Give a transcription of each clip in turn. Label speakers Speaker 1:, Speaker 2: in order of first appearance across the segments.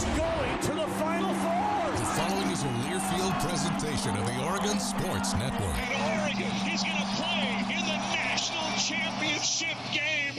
Speaker 1: is going to the Final Four.
Speaker 2: The following is a Learfield presentation of the Oregon Sports Network.
Speaker 3: And Oregon is going to play in the national championship game.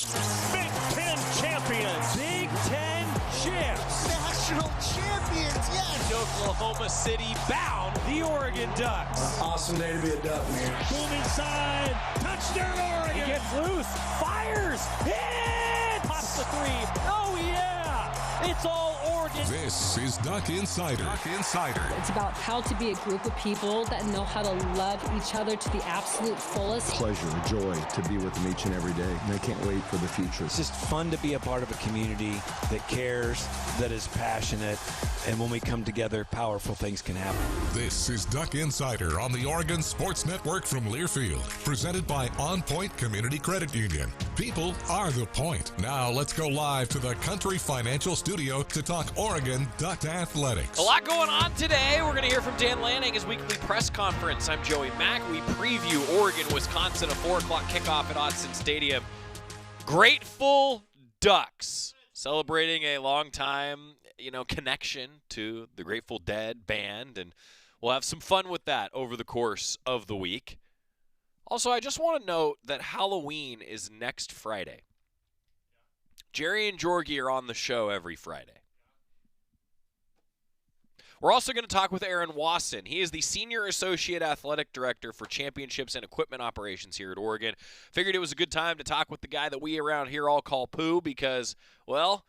Speaker 1: Big Ten champions. Big Ten champs.
Speaker 4: National champions, yes.
Speaker 1: Oklahoma City bound the Oregon Ducks.
Speaker 5: Awesome day to be a Duck, man.
Speaker 1: Boom inside. Touchdown Oregon. He gets loose. Fires. Hit. Pops the three. Oh, yeah. It's all Oregon.
Speaker 2: This is Duck Insider. Duck Insider.
Speaker 6: It's about how to be a group of people that know how to love each other to the absolute fullest.
Speaker 7: Pleasure, joy to be with them each and every day. And I can't wait for the future.
Speaker 8: It's just fun to be a part of a community that cares, that is passionate, and when we come together, powerful things can happen.
Speaker 2: This is Duck Insider on the Oregon Sports Network from Learfield, presented by OnPoint Community Credit Union. People are the point. Now let's go live to the Country Financial Studio to talk Oregon Duck athletics.
Speaker 9: A lot going on today. We're going to hear from Dan Lanning, his weekly press conference. I'm Joey Mack. We preview Oregon, Wisconsin, a 4 o'clock kickoff at Autzen Stadium. Grateful Ducks celebrating a long time, connection to the Grateful Dead band, and we'll have some fun with that over the course of the week. Also, I just want to note that Halloween is next Friday. Jerry and Georgie are on the show every Friday. We're also going to talk with Aaron Wasson. He is the Senior Associate Athletic Director for Championships and Equipment Operations here at Oregon. Figured it was a good time to talk with the guy that we around here all call Pooh because, well,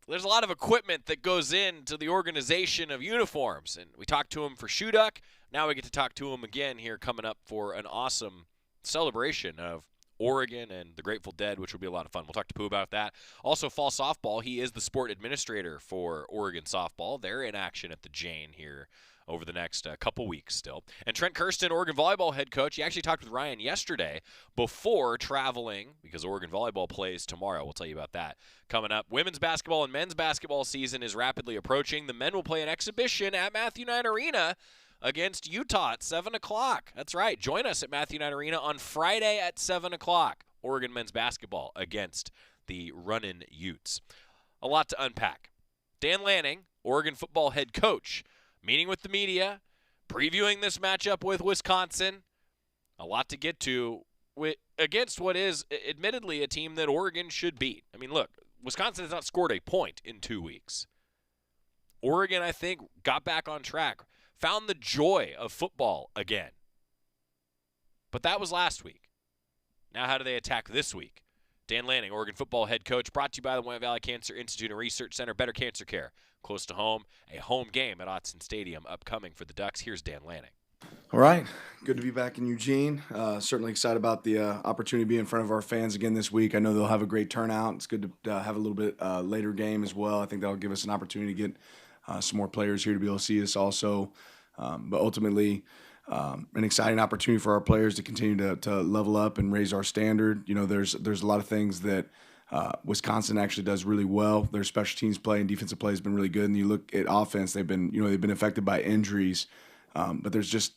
Speaker 9: there's a lot of equipment that goes into the organization of uniforms. And we talked to him for Shoe Duck. Now we get to talk to him again here coming up for an awesome celebration of Oregon and the Grateful Dead, which will be a lot of fun. We'll talk to Pooh about that. Also, fall softball. He is the sport administrator for Oregon softball. They're in action at the Jane here over the next couple weeks still. And Trent Kirsten, Oregon volleyball head coach. He actually talked with Ryan yesterday before traveling because Oregon volleyball plays tomorrow. We'll tell you about that coming up. Women's basketball and men's basketball season is rapidly approaching. The men will play an exhibition at Matthew Knight Arena against Utah at 7 o'clock. That's right. Join us at Matthew Knight Arena on Friday at 7 o'clock. Oregon men's basketball against the Runnin' Utes. A lot to unpack. Dan Lanning, Oregon football head coach, meeting with the media, previewing this matchup with Wisconsin. A lot to get to against what is admittedly a team that Oregon should beat. I mean, look, Wisconsin has not scored a point in 2 weeks. Oregon, I think, got back on track. Found the joy of football again. But that was last week. Now how do they attack this week? Dan Lanning, Oregon football head coach, brought to you by the Willamette Valley Cancer Institute and Research Center. Better cancer care. Close to home. A home game at Autzen Stadium upcoming for the Ducks. Here's Dan Lanning.
Speaker 5: All right. Good to be back in Eugene. Certainly excited about the opportunity to be in front of our fans again this week. I know they'll have a great turnout. It's good to have a little bit later game as well. I think that'll give us an opportunity to get some more players here to be able to see us also. But ultimately, an exciting opportunity for our players to continue to level up and raise our standard. There's a lot of things that Wisconsin actually does really well. Their special teams play and defensive play has been really good. And you look at offense, they've been affected by injuries. But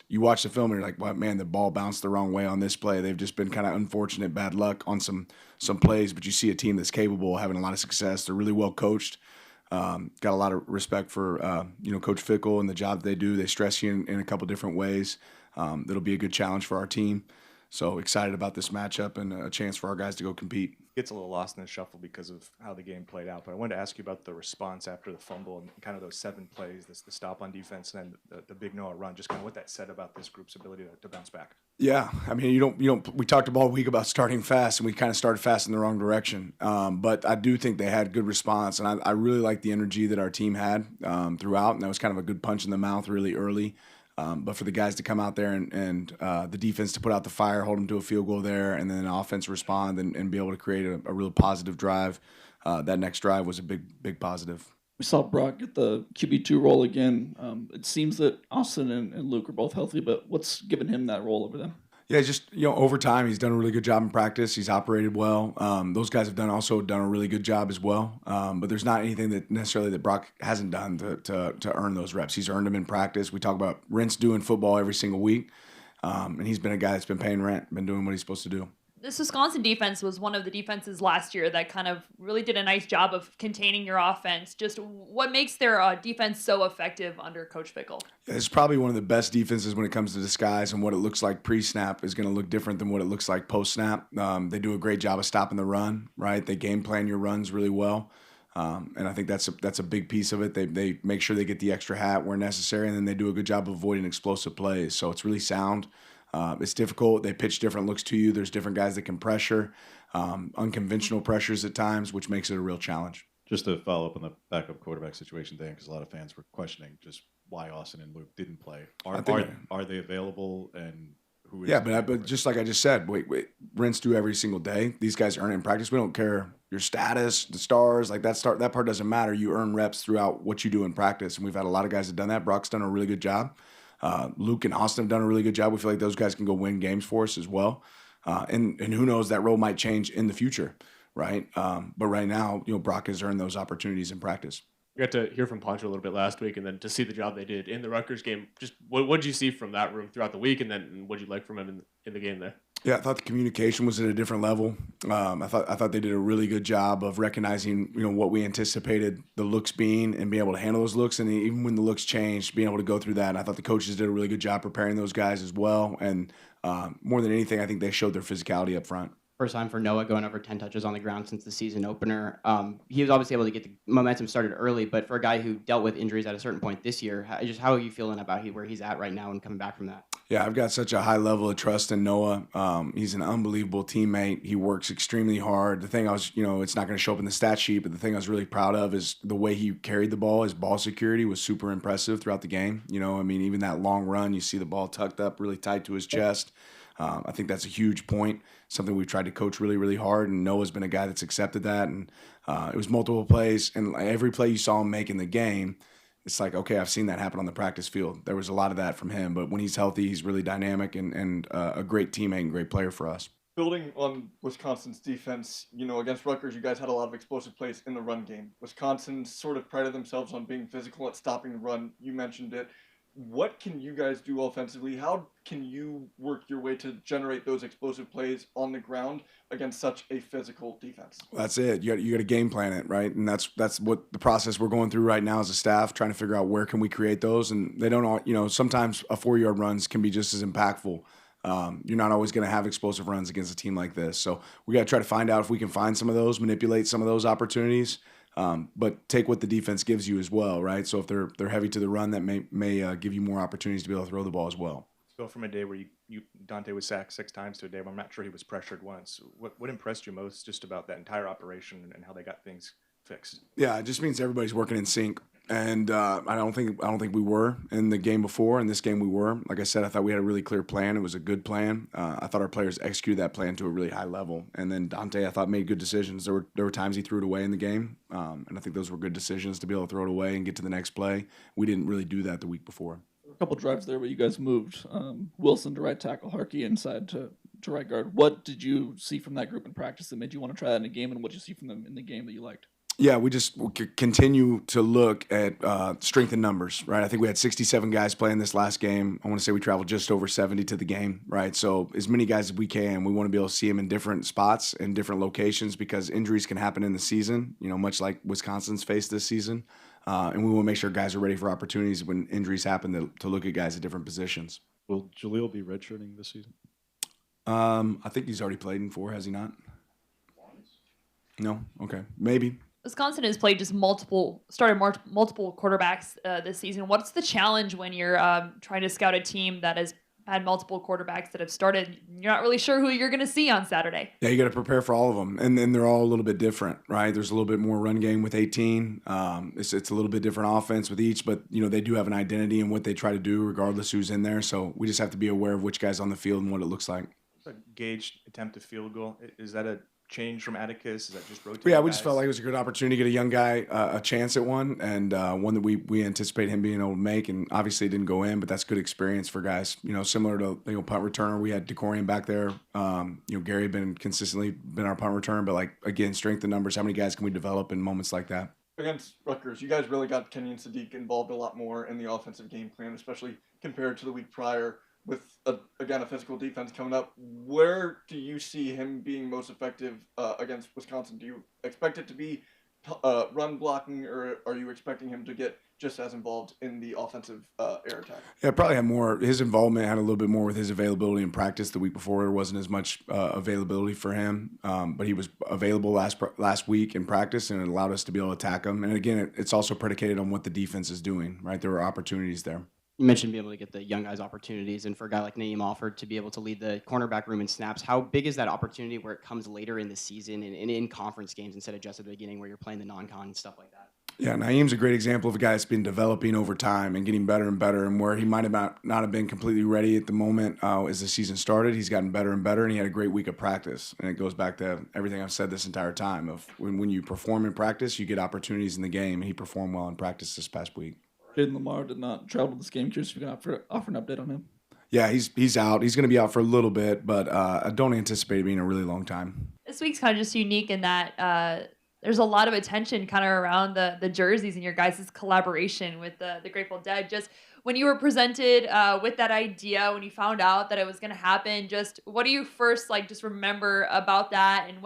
Speaker 5: you watch the film and you're like, well, man, the ball bounced the wrong way on this play. They've just been kind of unfortunate, bad luck on some plays. But you see a team that's capable of having a lot of success. They're really well coached. Got a lot of respect for Coach Fickle and the job that they do. They stress you in a couple different ways. That'll be a good challenge for our team. So excited about this matchup and a chance for our guys to go compete.
Speaker 10: Gets a little lost in the shuffle because of how the game played out. But I wanted to ask you about the response after the fumble and kind of those 7 plays, the stop on defense and then the big Noah run. Just kind of what that said about this group's ability to bounce back.
Speaker 5: Yeah, I mean, you don't. We talked all week about starting fast, and we kind of started fast in the wrong direction. But I do think they had good response, and I really like the energy that our team had throughout, and that was kind of a good punch in the mouth really early. But for the guys to come out there and the defense to put out the fire, hold them to a field goal there, and then the offense respond and be able to create a real positive drive, that next drive was a big positive.
Speaker 11: We saw Brock get the QB2 role again. It seems that Austin and Luke are both healthy, but what's given him that role over them?
Speaker 5: Yeah, just over time, he's done a really good job in practice. He's operated well. Those guys have also done a really good job as well. But there's not anything that Brock hasn't done to earn those reps. He's earned them in practice. We talk about Rent's doing football every single week, and he's been a guy that's been paying rent, been doing what he's supposed to do.
Speaker 12: This Wisconsin defense was one of the defenses last year that kind of really did a nice job of containing your offense. Just what makes their defense so effective under Coach Fickell?
Speaker 5: Yeah, it's probably one of the best defenses when it comes to disguise, and what it looks like pre-snap is going to look different than what it looks like post-snap. They do a great job of stopping the run, right? They game plan your runs really well. And I think that's a big piece of it. They make sure they get the extra hat where necessary, and then they do a good job of avoiding explosive plays. So it's really sound. It's difficult. They pitch different looks to you. There's different guys that can pressure, unconventional pressures at times, which makes it a real challenge.
Speaker 13: Just to follow up on the backup quarterback situation, Dan, because a lot of fans were questioning just why Austin and Luke didn't play. Are they available, and who is? Yeah,
Speaker 5: but just like I just said, wait, rinse through every single day. These guys earn it in practice. We don't care your status, the stars, like that part doesn't matter. You earn reps throughout what you do in practice, and we've had a lot of guys that done that. Brock's done a really good job. Luke and Austin have done a really good job. We feel like those guys can go win games for us as well. And who knows, that role might change in the future, right? But right now, Brock has earned those opportunities in practice.
Speaker 14: We got to hear from Poncho a little bit last week, and then to see the job they did in the Rutgers game. Just what did you see from that room throughout the week, and then what did you like from him in the game there?
Speaker 5: Yeah, I thought the communication was at a different level. I thought they did a really good job of recognizing, what we anticipated the looks being and being able to handle those looks. And even when the looks changed, being able to go through that. And I thought the coaches did a really good job preparing those guys as well. And more than anything, I think they showed their physicality up front.
Speaker 15: First time for Noah going over 10 touches on the ground since the season opener. He was obviously able to get the momentum started early, but for a guy who dealt with injuries at a certain point this year, how are you feeling about where he's at right now and coming back from that?
Speaker 5: Yeah, I've got such a high level of trust in Noah. He's an unbelievable teammate. He works extremely hard. The thing it's not going to show up in the stat sheet, but the thing I was really proud of is the way he carried the ball. His ball security was super impressive throughout the game. Even that long run, you see the ball tucked up really tight to his chest. I think that's a huge point, something we've tried to coach really, really hard, and Noah's been a guy that's accepted that. And it was multiple plays, and every play you saw him make in the game, it's like, okay, I've seen that happen on the practice field. There was a lot of that from him, but when he's healthy, he's really dynamic and a great teammate and great player for us.
Speaker 16: Building on Wisconsin's defense, against Rutgers, you guys had a lot of explosive plays in the run game. Wisconsin sort of prided themselves on being physical at stopping the run. You mentioned it. What can you guys do offensively? How can you work your way to generate those explosive plays on the ground against such a physical defense?
Speaker 5: That's it. You got to game plan it, right? And that's what the process we're going through right now as a staff, trying to figure out where can we create those. And they don't all, sometimes a 4-yard runs can be just as impactful. You're not always going to have explosive runs against a team like this. So we got to try to find out if we can find some of those, manipulate some of those opportunities. But take what the defense gives you as well, right? So if they're heavy to the run, that may give you more opportunities to be able to throw the ball as well.
Speaker 10: Go from a day where Dante was sacked 6 times to a day where I'm not sure he was pressured once. What impressed you most just about that entire operation and how they got things fixed?
Speaker 5: Yeah, it just means everybody's working in sync. And I don't think we were in the game before. In this game, we were. Like I said, I thought we had a really clear plan. It was a good plan. I thought our players executed that plan to a really high level. And then Dante, I thought, made good decisions. There were times he threw it away in the game, and I think those were good decisions to be able to throw it away and get to the next play. We didn't really do that the week before.
Speaker 11: A couple drives there where you guys moved Wilson to right tackle, Harkey inside to right guard. What did you see from that group in practice that made you want to try that in a game, and what did you see from them in the game that you liked?
Speaker 5: Yeah, we just continue to look at strength in numbers, right? I think we had 67 guys playing this last game. I want to say we traveled just over 70 to the game, right? So as many guys as we can. We want to be able to see them in different spots and different locations because injuries can happen in the season, much like Wisconsin's faced this season. And we want to make sure guys are ready for opportunities when injuries happen to look at guys at different positions.
Speaker 13: Will Jaleel be redshirting this season?
Speaker 5: I think he's already played in 4, has he not? No? Okay. Maybe.
Speaker 12: Wisconsin has played just multiple quarterbacks this season. What's the challenge when you're trying to scout a team that has had multiple quarterbacks that have started? You're not really sure who you're going to see on Saturday.
Speaker 5: Yeah, you got to prepare for all of them, and then they're all a little bit different, right? There's a little bit more run game with 18. It's a little bit different offense with each, but they do have an identity in what they try to do, regardless who's in there. So we just have to be aware of which guy's on the field and what it looks like.
Speaker 10: Gauged attempt to field goal. Is that a change from Atticus? Is that just rotating?
Speaker 5: Yeah, we just felt like it was a good opportunity to get a young guy a chance at one, and one that we anticipate him being able to make. And obviously it didn't go in, but that's good experience for guys. Similar to punt returner, we had DeCorian back there. Gary had been consistently our punt returner, but again, strength in numbers. How many guys can we develop in moments like that?
Speaker 16: Against Rutgers, you guys really got Kenyan Sadi involved a lot more in the offensive game plan, especially compared to the week prior. with, again, a physical defense coming up. Where do you see him being most effective against Wisconsin? Do you expect it to be run blocking, or are you expecting him to get just as involved in the offensive air attack?
Speaker 5: Yeah, probably had more. His involvement had a little bit more with his availability in practice. The week before, there wasn't as much availability for him, but he was available last week in practice, and it allowed us to be able to attack him. And again, it's also predicated on what the defense is doing. Right, there were opportunities there.
Speaker 15: You mentioned being able to get the young guys opportunities, and for a guy like Naeem Alford to be able to lead the cornerback room in snaps, how big is that opportunity where it comes later in the season and in conference games instead of just at the beginning where you're playing the non-con and stuff like that?
Speaker 5: Yeah, Naeem's a great example of a guy that's been developing over time and getting better and better, and where he might have not have been completely ready at the moment as the season started, he's gotten better and better, and he had a great week of practice. And it goes back to everything I've said this entire time of when you perform in practice, you get opportunities in the game, and he performed well in practice this past week.
Speaker 11: Jaden Lamar did not travel to this game. Curious if you can offer an update on him.
Speaker 5: Yeah, he's out. He's going to be out for a little bit, but I don't anticipate it being a really long time.
Speaker 12: This week's kind of just unique in that there's a lot of attention kind of around the jerseys and your guys' collaboration with the Grateful Dead. Just when you were presented with that idea, when you found out that it was going to happen, just what do you first just remember about that, and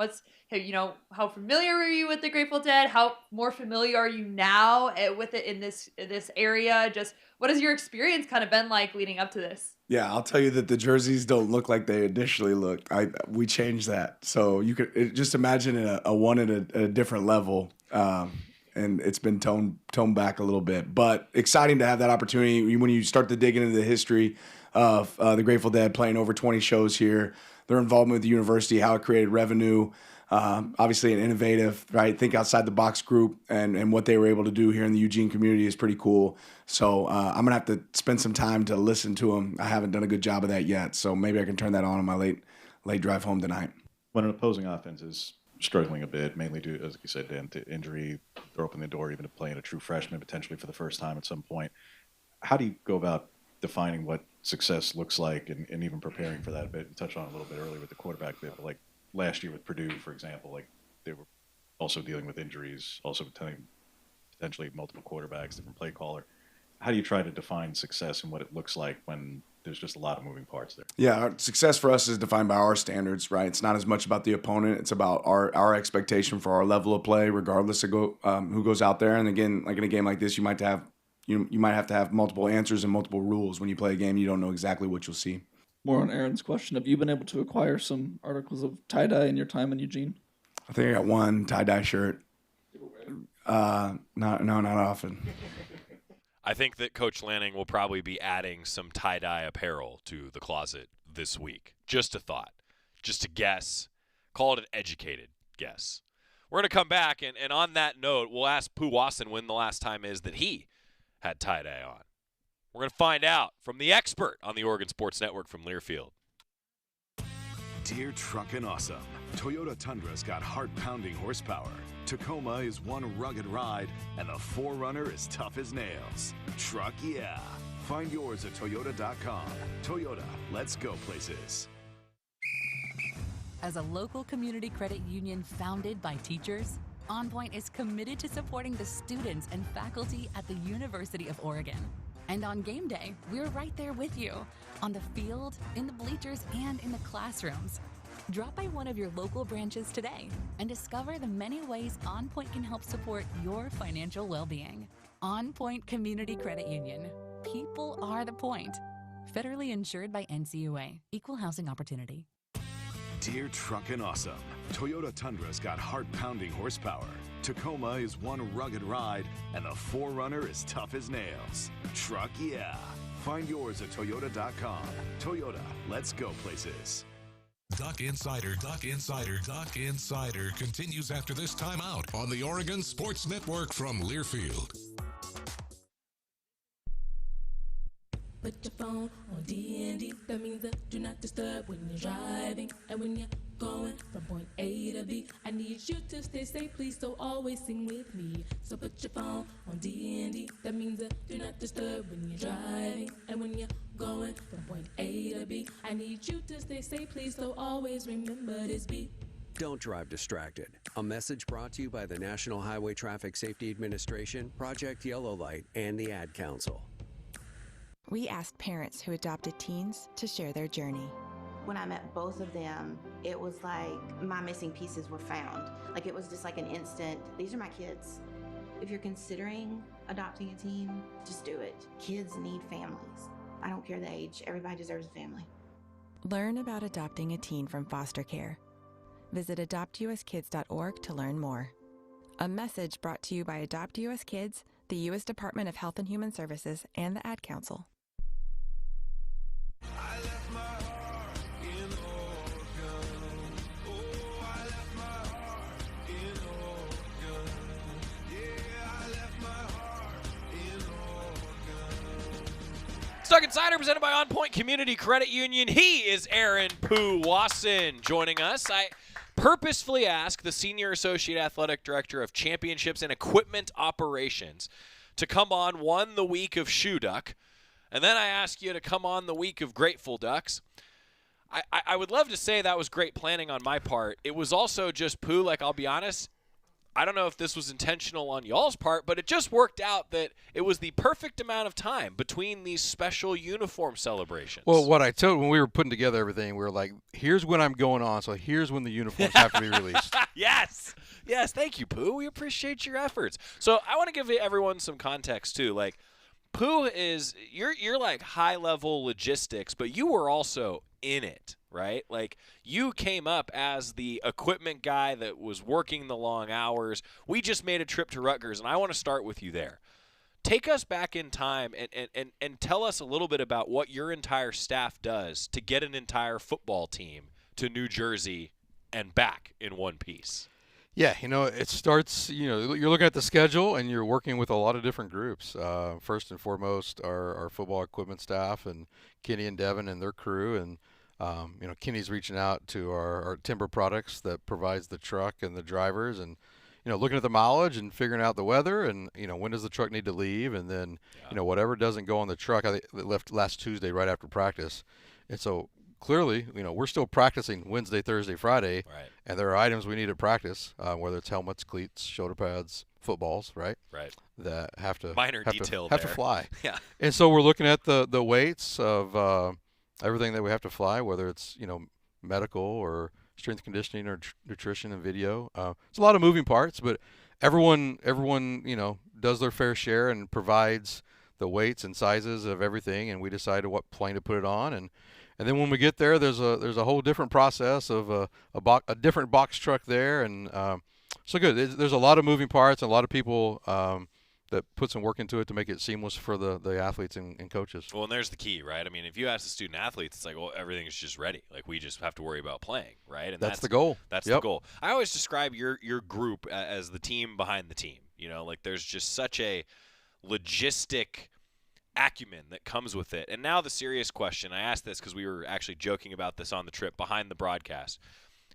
Speaker 12: how familiar were you with the Grateful Dead? How more familiar are you now with it in this area? Just what has your experience kind of been like leading up to this?
Speaker 5: Yeah, I'll tell you that the jerseys don't look like they initially looked. We changed that, so you could just imagine a one at a different level, and it's been toned back a little bit. But exciting to have that opportunity when you start to dig into the history of the Grateful Dead playing over 20 shows here, their involvement with the university, how it created revenue. Obviously an innovative, right? Think outside the box group, and what they were able to do here in the Eugene community is pretty cool. So I'm gonna have to spend some time to listen to them. I haven't done a good job of that yet, so maybe I can turn that on my late drive home tonight.
Speaker 13: When an opposing offense is struggling a bit, mainly due, as you said, Dan, to injury, they're opening the door even to playing a true freshman potentially for the first time at some point. How do you go about defining what success looks like, and even preparing for that a bit? You touched on it a little bit earlier with the quarterback bit, but like last year with Purdue, for example, like they were also dealing with injuries, also potentially multiple quarterbacks, different play caller. How do you try to define success and what it looks like when there's just a lot of moving parts there?
Speaker 5: Yeah, success for us is defined by our standards, right? It's not as much about the opponent. It's about our expectation for our level of play, regardless of who goes out there. And again, like in a game like this, you might have to have multiple answers and multiple rules. When you play a game, you don't know exactly what you'll see.
Speaker 11: More on Aaron's question. Have you been able to acquire some articles of tie-dye in your time in Eugene?
Speaker 5: I think I got one tie-dye shirt. Not often.
Speaker 9: I think that Coach Lanning will probably be adding some tie-dye apparel to the closet this week. Just a thought. Just a guess. Call it an educated guess. We're going to come back, and on that note, we'll ask Pooh Wasson when the last time is that he had tie-dye on. We're going to find out from the expert on the Oregon Sports Network from Learfield.
Speaker 17: Dear Truckin' Awesome, Toyota Tundra's got heart-pounding horsepower. Tacoma is one rugged ride, and the 4Runner is tough as nails. Truck yeah. Find yours at Toyota.com. Toyota, let's go places.
Speaker 18: As a local community credit union founded by teachers, OnPoint is committed to supporting the students and faculty at the University of Oregon. And on game day, we're right there with you, on the field, in the bleachers, and in the classrooms. Drop by one of your local branches today and discover the many ways OnPoint can help support your financial well-being. OnPoint Community Credit Union. People are the point. Federally insured by NCUA. Equal housing opportunity.
Speaker 17: Dear Truckin' Awesome, Toyota Tundra's got heart-pounding horsepower. Tacoma is one rugged ride, and the 4Runner is tough as nails. Truck yeah. Find yours at Toyota.com. Toyota, let's go places.
Speaker 2: Duck Insider continues after this timeout on the Oregon Sports Network from Learfield.
Speaker 19: Put your phone on D&D, that means that do not disturb when you're driving. And when you're going from point A to B, I need you to stay safe, please, so always sing with me. So put your phone on D&D, that means that do not disturb when you're driving. And when you're going from point A to B, I need you to stay safe, please, so always remember this beat.
Speaker 20: Don't drive distracted. A message brought to you by the National Highway Traffic Safety Administration, Project Yellow Light, and the Ad Council.
Speaker 21: we asked parents who adopted teens to share their journey.
Speaker 22: When I met both of them, it was like my missing pieces were found. Like it was just like an instant, these are my kids. If you're considering adopting a teen, just do it. Kids need families. I don't care the age, everybody deserves a family.
Speaker 21: Learn about adopting a teen from foster care. Visit adoptuskids.org to learn more. A message brought to you by Adopt US Kids, the U.S. Department of Health and Human Services, and the Ad Council.
Speaker 9: Stuck Insider presented by OnPoint Community Credit Union. He is Aaron Pooh Wasson joining us. I purposefully asked the Senior Associate Athletic Director of Championships and Equipment Operations to come on the week of Shoe Duck, and then I asked you to come on the week of Grateful Ducks. I would love to say that was great planning on my part. It was also just Pooh, like I'll be honest, I don't know if this was intentional on y'all's part, but it just worked out that it was the perfect amount of time between these special uniform celebrations.
Speaker 23: Well, what I told when we were putting together everything, we were like, here's when I'm going on, so here's when the uniforms have to be released.
Speaker 9: Yes. Yes, thank you, Pooh. We appreciate your efforts. So I want to give everyone some context, too. Like, Pooh is – you're like high-level logistics, but you were also in it, right? Like, you came up as the equipment guy that was working the long hours. We just made a trip to Rutgers, and I want to start with you there. Take us back in time and tell us a little bit about what your entire staff does to get an entire football team to New Jersey and back in one piece.
Speaker 23: Yeah, it starts, you're looking at the schedule and you're working with a lot of different groups. First and foremost, our football equipment staff and Kenny and Devin and their crew. And, Kenny's reaching out to our timber products that provides the truck and the drivers and, looking at the mileage and figuring out the weather and, when does the truck need to leave. And then, whatever doesn't go on the truck, I think it left last Tuesday right after practice. And so clearly, we're still practicing Wednesday, Thursday, Friday,
Speaker 9: right.
Speaker 23: And there are items we need at practice, whether it's helmets, cleats, shoulder pads, footballs, right?
Speaker 9: Right.
Speaker 23: That have to
Speaker 9: minor detail
Speaker 23: have to fly.
Speaker 9: Yeah.
Speaker 23: And so we're looking at the weights of everything that we have to fly, whether it's medical or strength conditioning or nutrition and video. It's a lot of moving parts, but everyone does their fair share and provides the weights and sizes of everything, and we decide what plane to put it on. And then when we get there, there's a whole different process of a different box truck there, and so good. There's a lot of moving parts and a lot of people that put some work into it to make it seamless for the athletes and coaches.
Speaker 9: Well, and there's the key, right? I mean, if you ask the student athletes, it's like, well, everything's just ready. Like, we just have to worry about playing, right? And
Speaker 23: that's the goal.
Speaker 9: That's the goal. I always describe your group as the team behind the team. Like there's just such a logistic acumen that comes with it. And now the serious question, I asked this because we were actually joking about this on the trip behind the broadcast.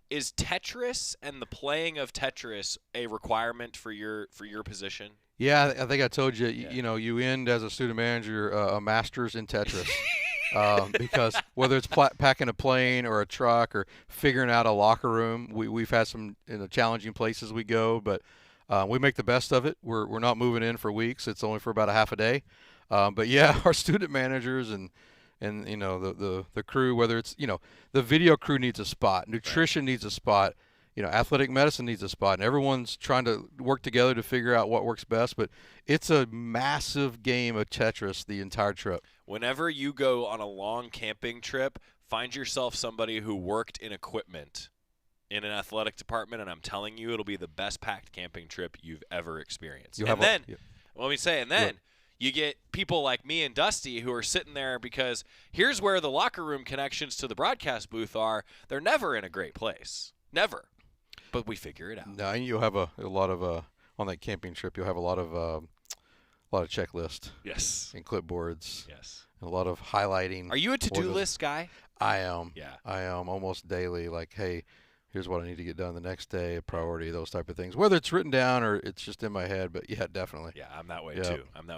Speaker 9: Is Tetris and the playing of Tetris a requirement for your position?
Speaker 23: Yeah, I think I told you, you end as a student manager a master's in Tetris. Because whether it's packing a plane or a truck or figuring out a locker room, we've had some challenging places we go, but we make the best of it. We're not moving in for weeks. It's only for about a half a day. But yeah, our student managers and the crew, whether it's the video crew needs a spot, nutrition needs a spot, athletic medicine needs a spot, and everyone's trying to work together to figure out what works best. But it's a massive game of Tetris the entire trip.
Speaker 9: Whenever you go on a long camping trip, find yourself somebody who worked in equipment in an athletic department, and I'm telling you, it'll be the best packed camping trip you've ever experienced. You get people like me and Dusty who are sitting there because here's where the locker room connections to the broadcast booth are. They're never in a great place. Never. But we figure it out.
Speaker 23: No, and you'll have a lot of on that camping trip. You'll have a lot of checklists.
Speaker 9: Yes.
Speaker 23: And clipboards.
Speaker 9: Yes.
Speaker 23: And a lot of highlighting.
Speaker 9: Are you a to-do list guy?
Speaker 23: I am.
Speaker 9: Yeah.
Speaker 23: I am almost daily. Like, hey, here's what I need to get done the next day, a priority, those type of things. Whether it's written down or it's just in my head, but yeah, definitely.
Speaker 9: Yeah, I'm that way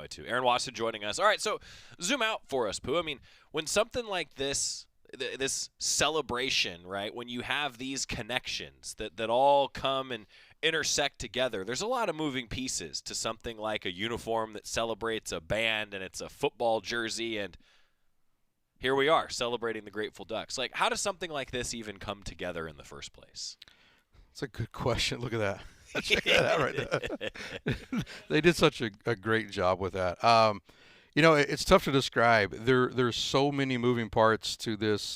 Speaker 9: too. Aaron Wasson joining us. All right, so zoom out for us, Pooh. I mean, when something like this celebration, right, when you have these connections that all come and intersect together. There's a lot of moving pieces to something like a uniform that celebrates a band and it's a football jersey, and here we are celebrating the Grateful Ducks. Like, how does something like this even come together in the first place?
Speaker 23: That's a good question. Look at that. Check that out right there. They did such a great job with that. You know, it's tough to describe. There's so many moving parts to this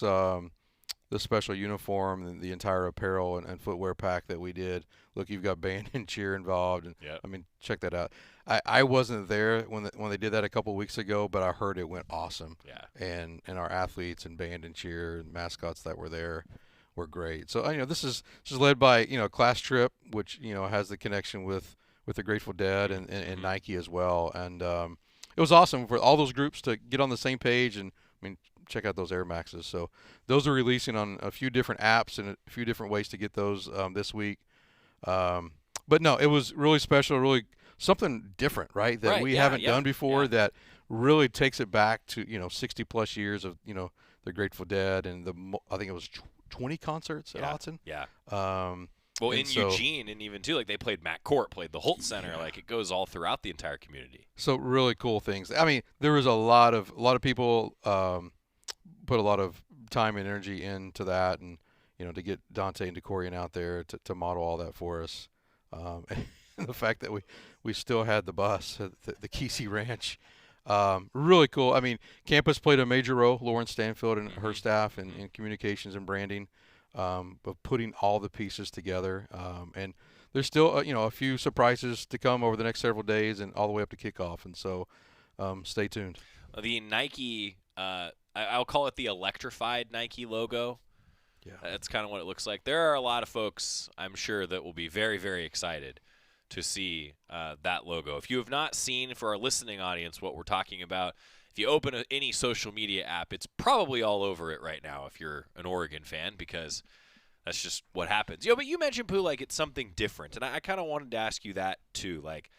Speaker 23: the special uniform and the entire apparel and footwear pack that we did. Look, you've got band and cheer involved, and I mean, check that out. I wasn't there when they did that a couple weeks ago, but I heard it went awesome.
Speaker 9: Yeah.
Speaker 23: And our athletes and band and cheer and mascots that were there were great. So, you know, this is led by, you know, Class Trip, which, you know, has the connection with the Grateful Dead and Nike as well. And it was awesome for all those groups to get on the same page. And I mean, check out those Air Maxes. So those are releasing on a few different apps and a few different ways to get those this week. But no, it was really special, really something different, right? That we haven't done before that really takes it back to, you know, 60 plus years of, you know, the Grateful Dead and I think it was 20 concerts at Autzen.
Speaker 9: Yeah. Well, in Eugene, and even too, like they played Matt Court, played the Holt Center. Like it goes all throughout the entire community.
Speaker 23: So really cool things. I mean, there was a lot of people put a lot of time and energy into that, and you know, to get Dante and DeCorian out there to model all that for us. And the fact that we still had the bus at the Kesey Ranch. Really cool. I mean, campus played a major role, Lauren Stanfield and her staff in communications and branding, of putting all the pieces together. And there's still, you know, a few surprises to come over the next several days and all the way up to kickoff. And so stay tuned.
Speaker 9: The Nike, I'll call it the electrified Nike logo.
Speaker 23: Yeah.
Speaker 9: That's kind of what it looks like. There are a lot of folks, I'm sure, that will be very, very excited to see that logo. If you have not seen, for our listening audience, what we're talking about, if you open any social media app, it's probably all over it right now if you're an Oregon fan, because that's just what happens. But you mentioned, Pooh, like it's something different, and I kind of wanted to ask you that too. Like,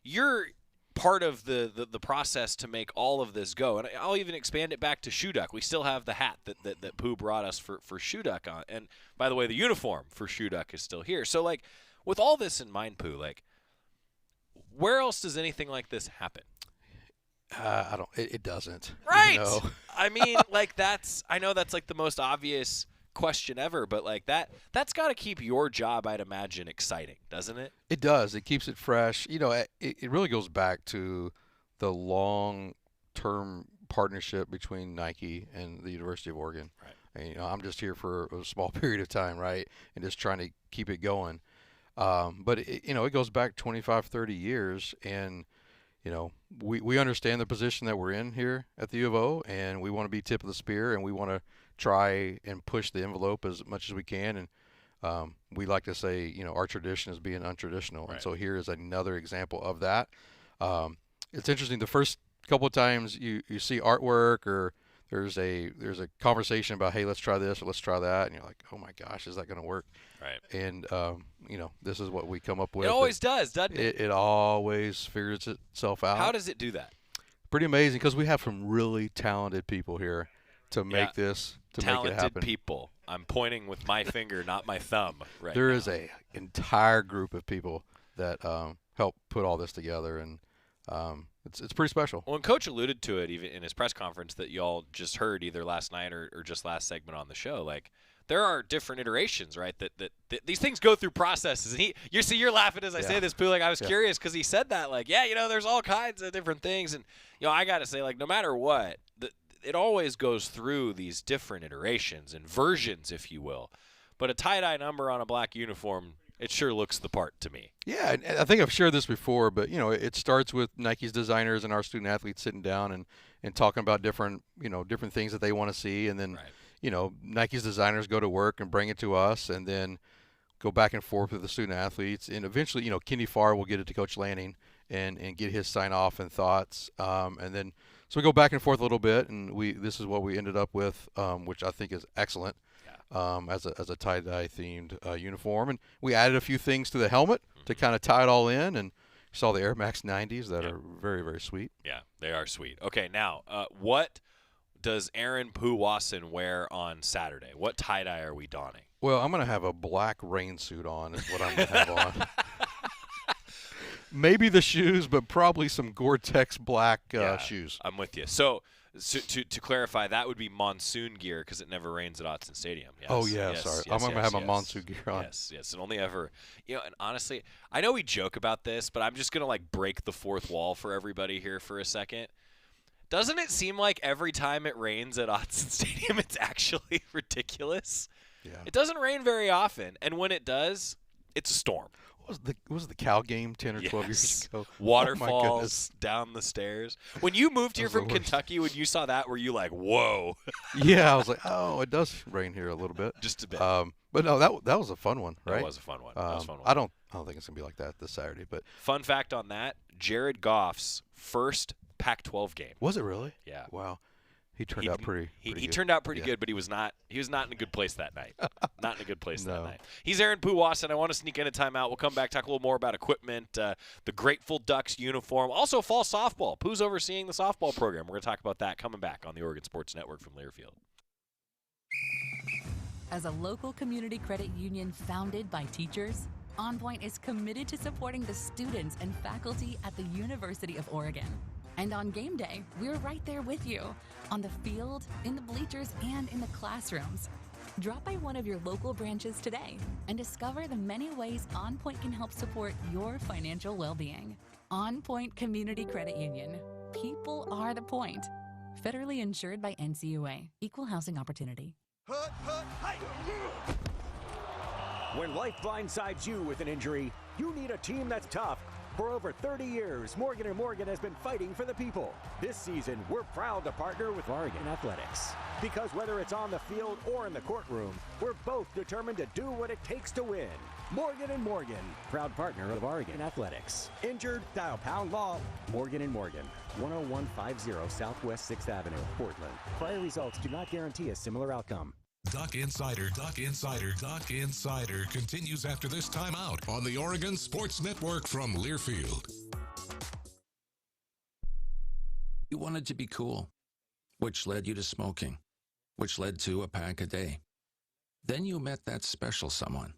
Speaker 9: you're part of the process to make all of this go, and I'll even expand it back to Shoe Duck. We still have the hat that Pooh brought us for Shoe Duck on, and by the way, the uniform for Shoe Duck is still here. So, like, with all this in mind, Pooh, like, where else does anything like this happen?
Speaker 23: It doesn't.
Speaker 9: Right.
Speaker 23: You know?
Speaker 9: I mean, like, I know that's like the most obvious question ever, but like that's got to keep your job, I'd imagine, exciting, doesn't it?
Speaker 23: It does. It keeps it fresh. You know, it really goes back to the long-term partnership between Nike and the University of Oregon.
Speaker 9: Right.
Speaker 23: And, you know, I'm just here for a small period of time, right, and just trying to keep it going. But you know, it goes back 25, 30 years, and you know, we understand the position that we're in here at the U of O, and we want to be tip of the spear, and we want to try and push the envelope as much as we can. And we like to say, you know, our tradition is being untraditional, and so here is another example of that. It's interesting. The first couple of times you see artwork or there's a conversation about, hey, let's try this or let's try that, and you're like, oh my gosh, is that going to work?
Speaker 9: Right.
Speaker 23: And you know, this is what we come up with.
Speaker 9: It always does, doesn't it?
Speaker 23: It always figures itself out.
Speaker 9: How does it do that?
Speaker 23: Pretty amazing, because we have some really talented people here to make this make it happen.
Speaker 9: Talented people. I'm pointing with my finger, not my thumb. Right.
Speaker 23: There is a entire group of people that help put all this together, and it's pretty special.
Speaker 9: Well, and Coach alluded to it even in his press conference that y'all just heard either last night or just last segment on the show. Like, there are different iterations, right? That these things go through processes. And you're laughing as I say this, Pooh. Like, I was curious because he said that, like, you know, there's all kinds of different things. And, you know, I got to say, like, no matter what, it always goes through these different iterations and versions, if you will. But a tie-dye number on a black uniform, it sure looks the part to me.
Speaker 23: Yeah, and I think I've shared this before, but, you know, it starts with Nike's designers and our student athletes sitting down and talking about different things that they want to see. And then, you know, Nike's designers go to work and bring it to us, and then go back and forth with the student athletes. And eventually, you know, Kenny Farr will get it to Coach Lanning and get his sign-off and thoughts. And then, so we go back and forth a little bit, and this is what we ended up with, which I think is excellent. As a tie-dye themed uniform, and we added a few things to the helmet to kind of tie it all in, and you saw the Air Max 90s that are very, very sweet.
Speaker 9: Yeah, they are sweet. Okay, now what does Aaron Pooh Wasson wear on Saturday? What tie-dye are we donning?
Speaker 23: Well, I'm going to have a black rain suit on is what I'm going to have on. Maybe the shoes, but probably some Gore-Tex black shoes.
Speaker 9: I'm with you. So to clarify, that would be monsoon gear because it never rains at Autzen Stadium. Yes.
Speaker 23: Oh, yeah, sorry. I'm going to have my monsoon gear on.
Speaker 9: Yes, and only ever, and honestly, I know we joke about this, but I'm just going to, break the fourth wall for everybody here for a second. Doesn't it seem like every time it rains at Autzen Stadium, it's actually ridiculous?
Speaker 23: Yeah.
Speaker 9: It doesn't rain very often, and when it does, it's a storm.
Speaker 23: What was the Cal game 10 or 12 years ago?
Speaker 9: Waterfalls down the stairs. When you moved here from Kentucky, when you saw that, were you like, whoa?
Speaker 23: Yeah, I was like, oh, it does rain here a little bit.
Speaker 9: Just a bit.
Speaker 23: But no, that was a fun one, right?
Speaker 9: That was a fun one.
Speaker 23: I don't think it's going to be like that this Saturday. But
Speaker 9: fun fact on that, Jared Goff's first Pac-12 game.
Speaker 23: Was it really?
Speaker 9: Yeah.
Speaker 23: Wow. He turned out pretty
Speaker 9: He
Speaker 23: good.
Speaker 9: turned out pretty good, but he was not in a good place that night. Not in a good place that night. He's Aaron Pooh Wasson. I want to sneak in a timeout. We'll come back, talk a little more about equipment, the Grateful Ducks uniform, also fall softball. Pooh's overseeing the softball program. We're going to talk about that coming back on the Oregon Sports Network from Learfield.
Speaker 18: As a local community credit union founded by teachers, OnPoint is committed to supporting the students and faculty at the University of Oregon. And on game day, we're right there with you, on the field, in the bleachers, and in the classrooms. Drop by one of your local branches today and discover the many ways OnPoint can help support your financial well-being. OnPoint Community Credit Union. People are the point. Federally insured by NCUA. Equal housing opportunity.
Speaker 1: When life blindsides you with an injury, you need a team that's tough. For over 30 years, Morgan & Morgan has been fighting for the people. This season, we're proud to partner with Oregon Athletics. Because whether it's on the field or in the courtroom, we're both determined to do what it takes to win. Morgan & Morgan, proud partner of Oregon Athletics. Injured? Dial pound law. Morgan & Morgan, 10150 Southwest 6th Avenue, Portland. Prior results do not guarantee a similar outcome.
Speaker 2: Duck Insider continues after this timeout on the Oregon Sports Network from Learfield.
Speaker 3: You wanted to be cool, which led you to smoking, which led to a pack a day. Then you met that special someone,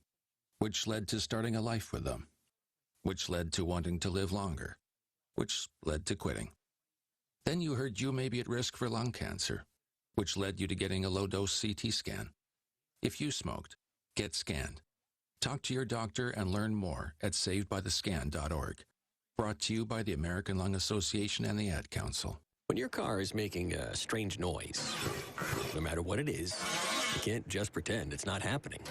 Speaker 3: which led to starting a life with them, which led to wanting to live longer, which led to quitting. Then you heard you may be at risk for lung cancer, which led you to getting a low-dose CT scan. If you smoked, get scanned. Talk to your doctor and learn more at savedbythescan.org. Brought to you by the American Lung Association and the Ad Council.
Speaker 4: When your car is making a strange noise, no matter what it is, you can't just pretend it's not happening.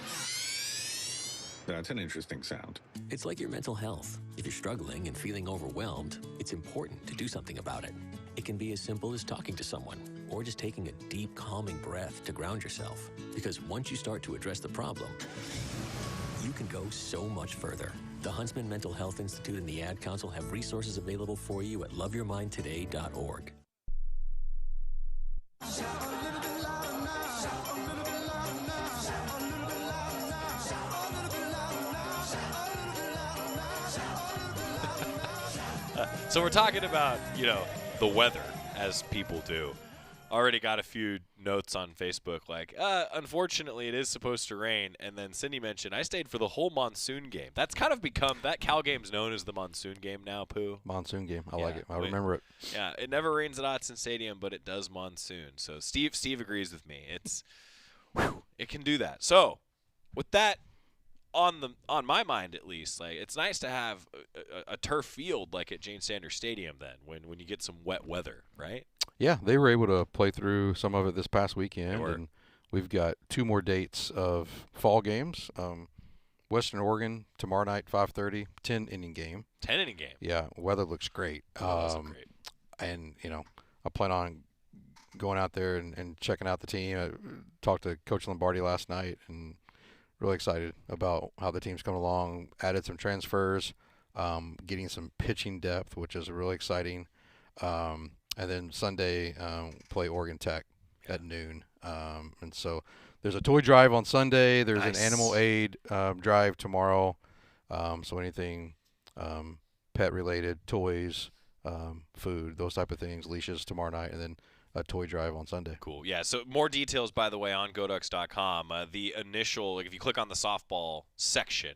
Speaker 24: That's an interesting sound.
Speaker 4: It's like your mental health. If you're struggling and feeling overwhelmed, it's important to do something about it. It can be as simple as talking to someone or just taking a deep, calming breath to ground yourself. Because once you start to address the problem, you can go so much further. The Huntsman Mental Health Institute and the Ad Council have resources available for you at loveyourmindtoday.org.
Speaker 9: So we're talking about, the weather, as people do. Already got a few notes on Facebook like, unfortunately, it is supposed to rain. And then Cindy mentioned, I stayed for the whole monsoon game. That's kind of become, that Cal game's known as the monsoon game now, Pooh.
Speaker 23: Monsoon game. I like it. I remember it.
Speaker 9: Yeah, it never rains at Autzen Stadium, but it does monsoon. So Steve agrees with me. It can do that. So with that on my mind at least, like it's nice to have a turf field like at Jane Sanders Stadium then when you get some wet weather, right?
Speaker 23: Yeah, they were able to play through some of it this past weekend, and we've got 2 more dates of fall games. Western Oregon tomorrow night, 5:30, 10-inning game.
Speaker 9: 10-inning game.
Speaker 23: Yeah, weather looks great.
Speaker 9: Great.
Speaker 23: And I plan on going out there and checking out the team. I talked to Coach Lombardi last night and really excited about how the team's coming along. Added some transfers, getting some pitching depth, which is really exciting. And then Sunday, play Oregon Tech at noon. And so there's a toy drive on Sunday. There's an animal aid drive tomorrow. So anything pet-related, toys, food, those type of things, leashes tomorrow night. And then toy drive on Sunday.
Speaker 9: Cool. Yeah. So more details, by the way, on GoDucks.com. The initial, like if you click on the softball section,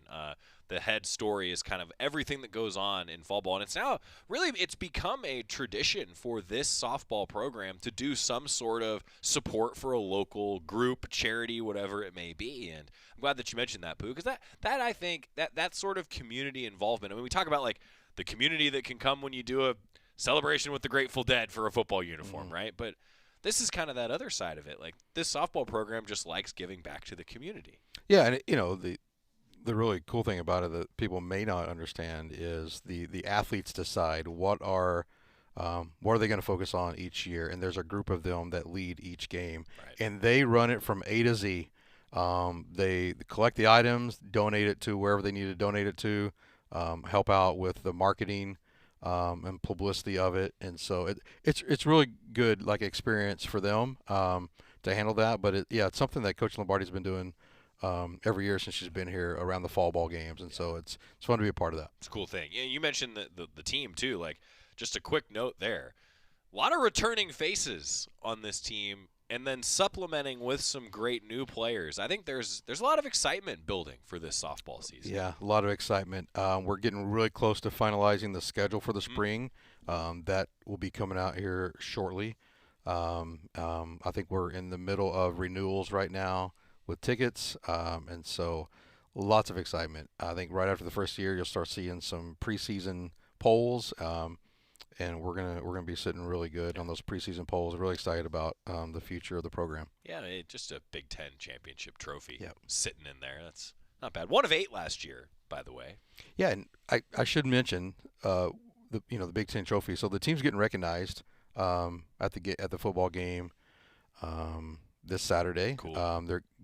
Speaker 9: the head story is kind of everything that goes on in fall ball. And it's now really, it's become a tradition for this softball program to do some sort of support for a local group, charity, whatever it may be. And I'm glad that you mentioned that, Pooh, because that I think that sort of community involvement. I mean, we talk about like the community that can come when you do a celebration with the Grateful Dead for a football uniform, right? But this is kind of that other side of it. Like this softball program just likes giving back to the community.
Speaker 23: Yeah, and the really cool thing about it that people may not understand is the athletes decide what are they going to focus on each year, and there's a group of them that lead each game, and they run it from A to Z. They collect the items, donate it to wherever they need to donate it to, help out with the marketing and publicity of it, and so it's really good like experience for them to handle that. But it's something that Coach Lombardi's been doing every year since she's been here around the fall ball games, and so it's fun to be a part of that.
Speaker 9: It's a cool thing. Yeah, you mentioned the team too. Like just a quick note there, a lot of returning faces on this team, and then supplementing with some great new players. I think there's a lot of excitement building for this softball season.
Speaker 23: Yeah, a lot of excitement. We're getting really close to finalizing the schedule for the spring. That will be coming out here shortly. I think we're in the middle of renewals right now with tickets, and so lots of excitement. I think right after the first year, you'll start seeing some preseason polls, and we're gonna be sitting really good on those preseason polls. Really excited about the future of the program.
Speaker 9: Yeah, just a Big Ten championship trophy sitting in there. That's not bad. 1 of 8 last year, by the way.
Speaker 23: Yeah, and I should mention the Big Ten trophy. So the team's getting recognized at the football game this Saturday.
Speaker 9: Cool.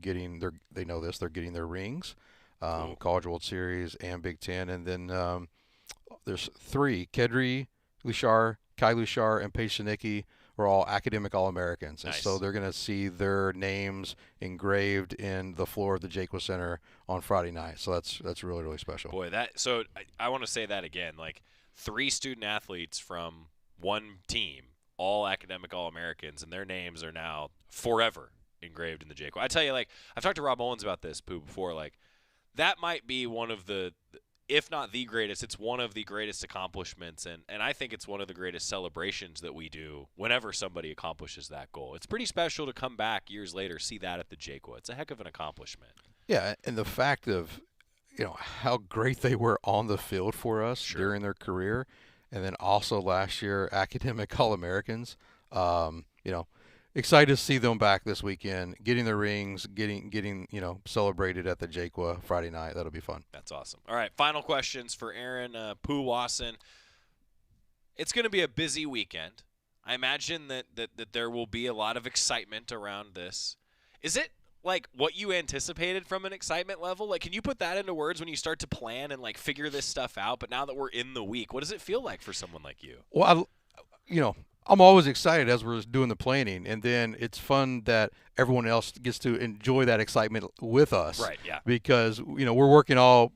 Speaker 23: They know this. They're getting their rings,
Speaker 9: Cool.
Speaker 23: College World Series and Big Ten, and then there's 3: Kedri Lushar, Kai Lushar, and Paige Shinicki are all academic All-Americans.
Speaker 9: Nice.
Speaker 23: And so they're going to see their names engraved in the floor of the Jaqua Center on Friday night. So that's really, really special.
Speaker 9: Boy, I want to say that again. Like 3 student athletes from one team, all academic All-Americans, and their names are now forever engraved in the Jaqua. I tell you, like, I've talked to Rob Owens about this, Pooh, before. Like, that might be one of the, if not the greatest, it's one of the greatest accomplishments, and I think it's one of the greatest celebrations that we do whenever somebody accomplishes that goal. It's pretty special to come back years later, see that at the Jaqua. It's a heck of an accomplishment.
Speaker 23: Yeah, and the fact of, how great they were on the field for us during their career, and then also last year, academic All-Americans, excited to see them back this weekend, getting their rings, getting celebrated at the Jaqua Friday night. That'll be fun.
Speaker 9: That's awesome. All right, final questions for Aaron Pooh Wasson. It's going to be a busy weekend. I imagine that there will be a lot of excitement around this. Is it like what you anticipated from an excitement level? Like, can you put that into words when you start to plan and like figure this stuff out? But now that we're in the week, what does it feel like for someone like you?
Speaker 23: Well, I'm always excited as we're doing the planning, and then it's fun that everyone else gets to enjoy that excitement with us.
Speaker 9: Right, yeah.
Speaker 23: Because, we're working all,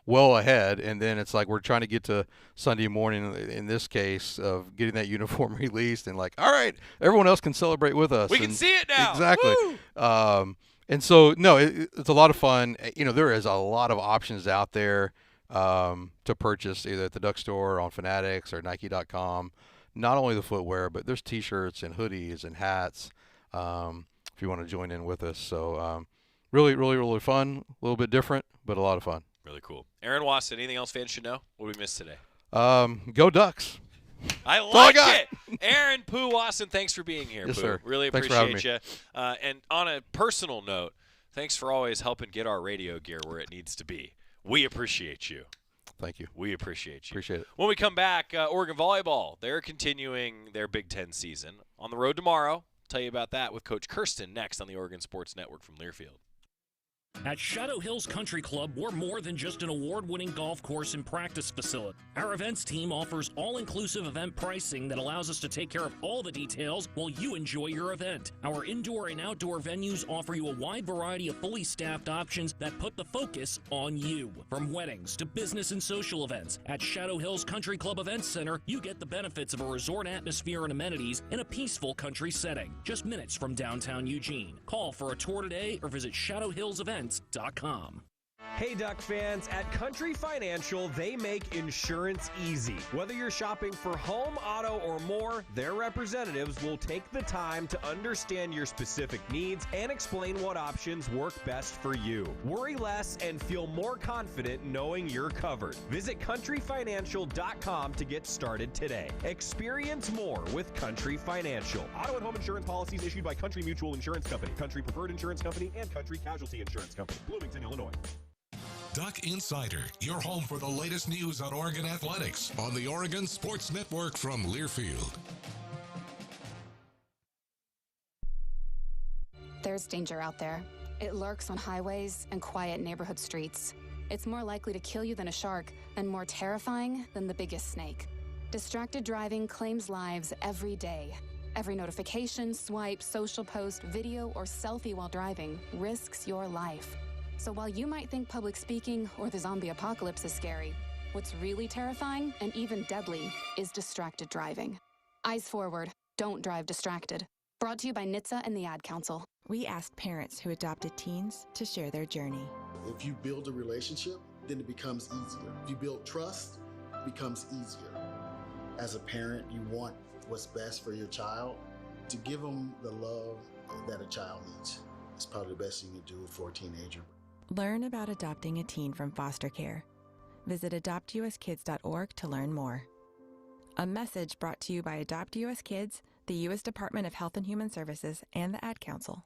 Speaker 23: well ahead, and then it's like we're trying to get to Sunday morning, in this case, of getting that uniform released, and like, all right, everyone else can celebrate with us.
Speaker 9: We can see it now.
Speaker 23: Exactly.
Speaker 9: Woo!
Speaker 23: And so, no, it's a lot of fun. There is a lot of options out there to purchase either at the Duck Store or on Fanatics or Nike.com. Not only the footwear, but there's T-shirts and hoodies and hats if you want to join in with us. So really, really, really fun. A little bit different, but a lot of fun.
Speaker 9: Really cool. Aaron Wasson, anything else fans should know? What did we miss today?
Speaker 23: Go Ducks.
Speaker 9: I like it. Aaron Pooh Wasson, thanks for being here,
Speaker 23: Yes,
Speaker 9: Pooh.
Speaker 23: sir.
Speaker 9: Really
Speaker 23: Thanks for having
Speaker 9: appreciate you. And on a personal note, thanks for always helping get our radio gear where it needs to be. We appreciate you.
Speaker 23: Thank you.
Speaker 9: We appreciate you.
Speaker 23: Appreciate it.
Speaker 9: When we come back, Oregon Volleyball, they're continuing their Big Ten season. On the road tomorrow. Tell you about that with Coach Kirsten next on the Oregon Sports Network from Learfield.
Speaker 6: At Shadow Hills Country Club, we're more than just an award-winning golf course and practice facility. Our events team offers all-inclusive event pricing that allows us to take care of all the details while you enjoy your event. Our indoor and outdoor venues offer you a wide variety of fully staffed options that put the focus on you. From weddings to business and social events, at Shadow Hills Country Club Events Center, you get the benefits of a resort atmosphere and amenities in a peaceful country setting, just minutes from downtown Eugene. Call for a tour today or visit shadowhillsevents.com.
Speaker 7: Hey Duck fans, at Country Financial, they make insurance easy. Whether you're shopping for home, auto, or more, their representatives will take the time to understand your specific needs and explain what options work best for you. Worry less and feel more confident knowing you're covered. Visit countryfinancial.com to get started today. Experience more with Country Financial. Auto and home insurance policies issued by Country Mutual Insurance Company, Country Preferred Insurance Company, and Country Casualty Insurance Company, Bloomington, Illinois.
Speaker 2: Duck Insider, your home for the latest news on Oregon athletics on the Oregon Sports Network from Learfield.
Speaker 8: There's danger out there. It lurks on highways and quiet neighborhood streets. It's more likely to kill you than a shark and more terrifying than the biggest snake. Distracted driving claims lives every day. Every notification, swipe, social post, video, or selfie while driving risks your life. So while you might think public speaking or the zombie apocalypse is scary, what's really terrifying and even deadly is distracted driving. Eyes forward, don't drive distracted. Brought to you by NHTSA and the Ad Council.
Speaker 21: We asked parents who adopted teens to share their journey.
Speaker 14: If you build a relationship, then it becomes easier. If you build trust, it becomes easier. As a parent, you want what's best for your child. To give them the love that a child needs is probably the best thing you can do for a teenager.
Speaker 21: Learn about adopting a teen from foster care. Visit adoptuskids.org to learn more. A message brought to you by Adopt U.S. Kids, the U.S. Department of Health and Human Services, and the Ad Council.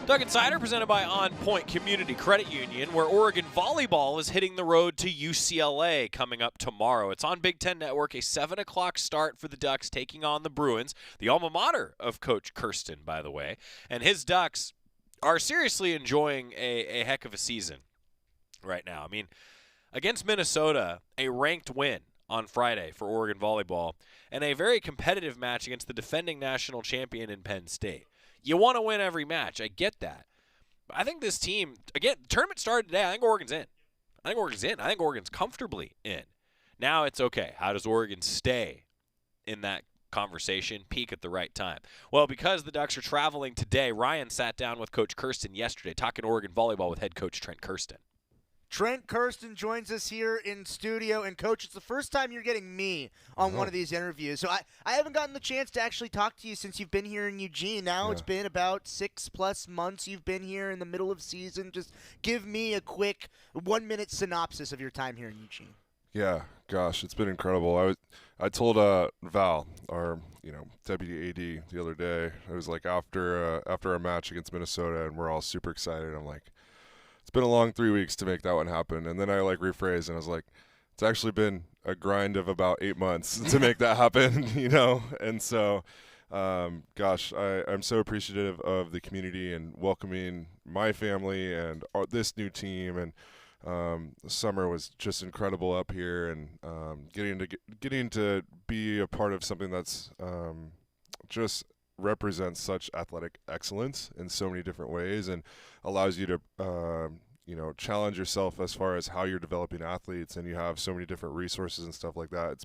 Speaker 9: Duck Insider presented by OnPoint Community Credit Union, where Oregon Volleyball is hitting the road to UCLA coming up tomorrow. It's on Big Ten Network, a 7 o'clock start for the Ducks taking on the Bruins, the alma mater of Coach Kirsten, by the way. And his Ducks are seriously enjoying a heck of a season right now. I mean, against Minnesota, a ranked win on Friday for Oregon Volleyball, and a very competitive match against the defending national champion in Penn State. You want to win every match. I get that. But I think this team, again, the tournament started today. I think Oregon's in. I think Oregon's comfortably in. Now it's okay. How does Oregon stay in that conversation, peak at the right time? Well, because the Ducks are traveling today, Ryan sat down with Coach Kirsten yesterday, talking Oregon Volleyball with head coach Trent Kirsten.
Speaker 25: Trent Kirsten joins us here in studio. And, Coach, it's the first time you're getting me on one of these interviews. So I haven't gotten the chance to actually talk to you since you've been here in Eugene. Now It's been about 6+ months you've been here in the middle of season. Just give me a quick 1-minute synopsis of your time here in Eugene.
Speaker 26: Yeah, gosh, it's been incredible. I told Val, our deputy AD, the other day. I was like after our match against Minnesota, and we're all super excited. I'm like, it's been a long 3 weeks to make that one happen. And then I rephrased, and I was like, it's actually been a grind of about 8 months to make that happen, And so, gosh, I'm so appreciative of the community and welcoming my family and this new team. And the summer was just incredible up here, and getting to be a part of something that's just represents such athletic excellence in so many different ways and allows you to challenge yourself as far as how you're developing athletes, and you have so many different resources and stuff like that. It's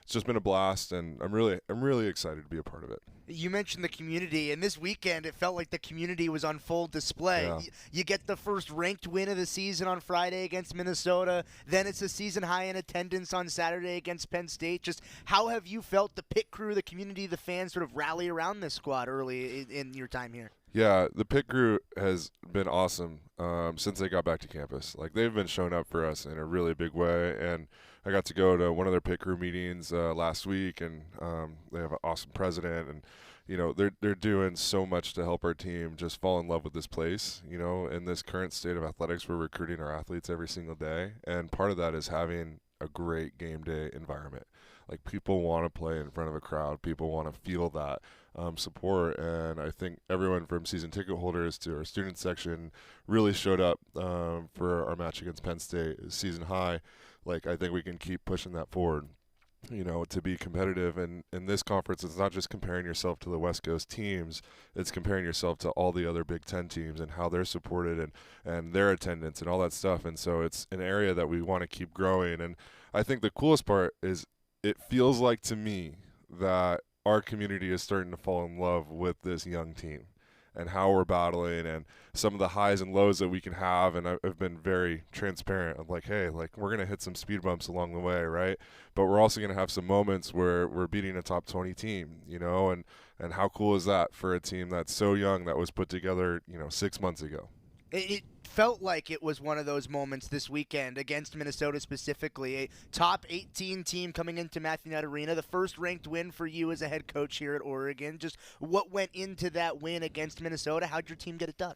Speaker 26: just been a blast, and I'm really excited to be a part of it.
Speaker 25: You mentioned the community, and this weekend it felt like the community was on full display.
Speaker 26: Yeah.
Speaker 25: You get the first ranked win of the season on Friday against Minnesota. Then it's a season high in attendance on Saturday against Penn State. Just how have you felt the pit crew, the community, the fans sort of rally around this squad early in your time here?
Speaker 26: Yeah, the pit crew has been awesome since they got back to campus. They've been showing up for us in a really big way, and I got to go to one of their pit crew meetings last week, and they have an awesome president, and they're doing so much to help our team just fall in love with this place. In this current state of athletics, we're recruiting our athletes every single day, and part of that is having a great game day environment. Like, people want to play in front of a crowd. People want to feel that support, and I think everyone from season ticket holders to our student section really showed up for our match against Penn State season high. Like, I think we can keep pushing that forward, to be competitive. And in this conference, it's not just comparing yourself to the West Coast teams, it's comparing yourself to all the other Big Ten teams and how they're supported and their attendance and all that stuff. And so it's an area that we want to keep growing. And I think the coolest part is it feels like to me that our community is starting to fall in love with this young team and how we're battling and some of the highs and lows that we can have. And I've been very transparent. I'm like, hey, we're going to hit some speed bumps along the way, right? But we're also going to have some moments where we're beating a top 20 team, and how cool is that for a team that's so young that was put together, 6 months ago?
Speaker 25: It felt like it was one of those moments this weekend against Minnesota specifically, a top 18 team coming into Matthew Knight Arena, the first ranked win for you as a head coach here at Oregon. Just what went into that win against Minnesota? How'd your team get it done?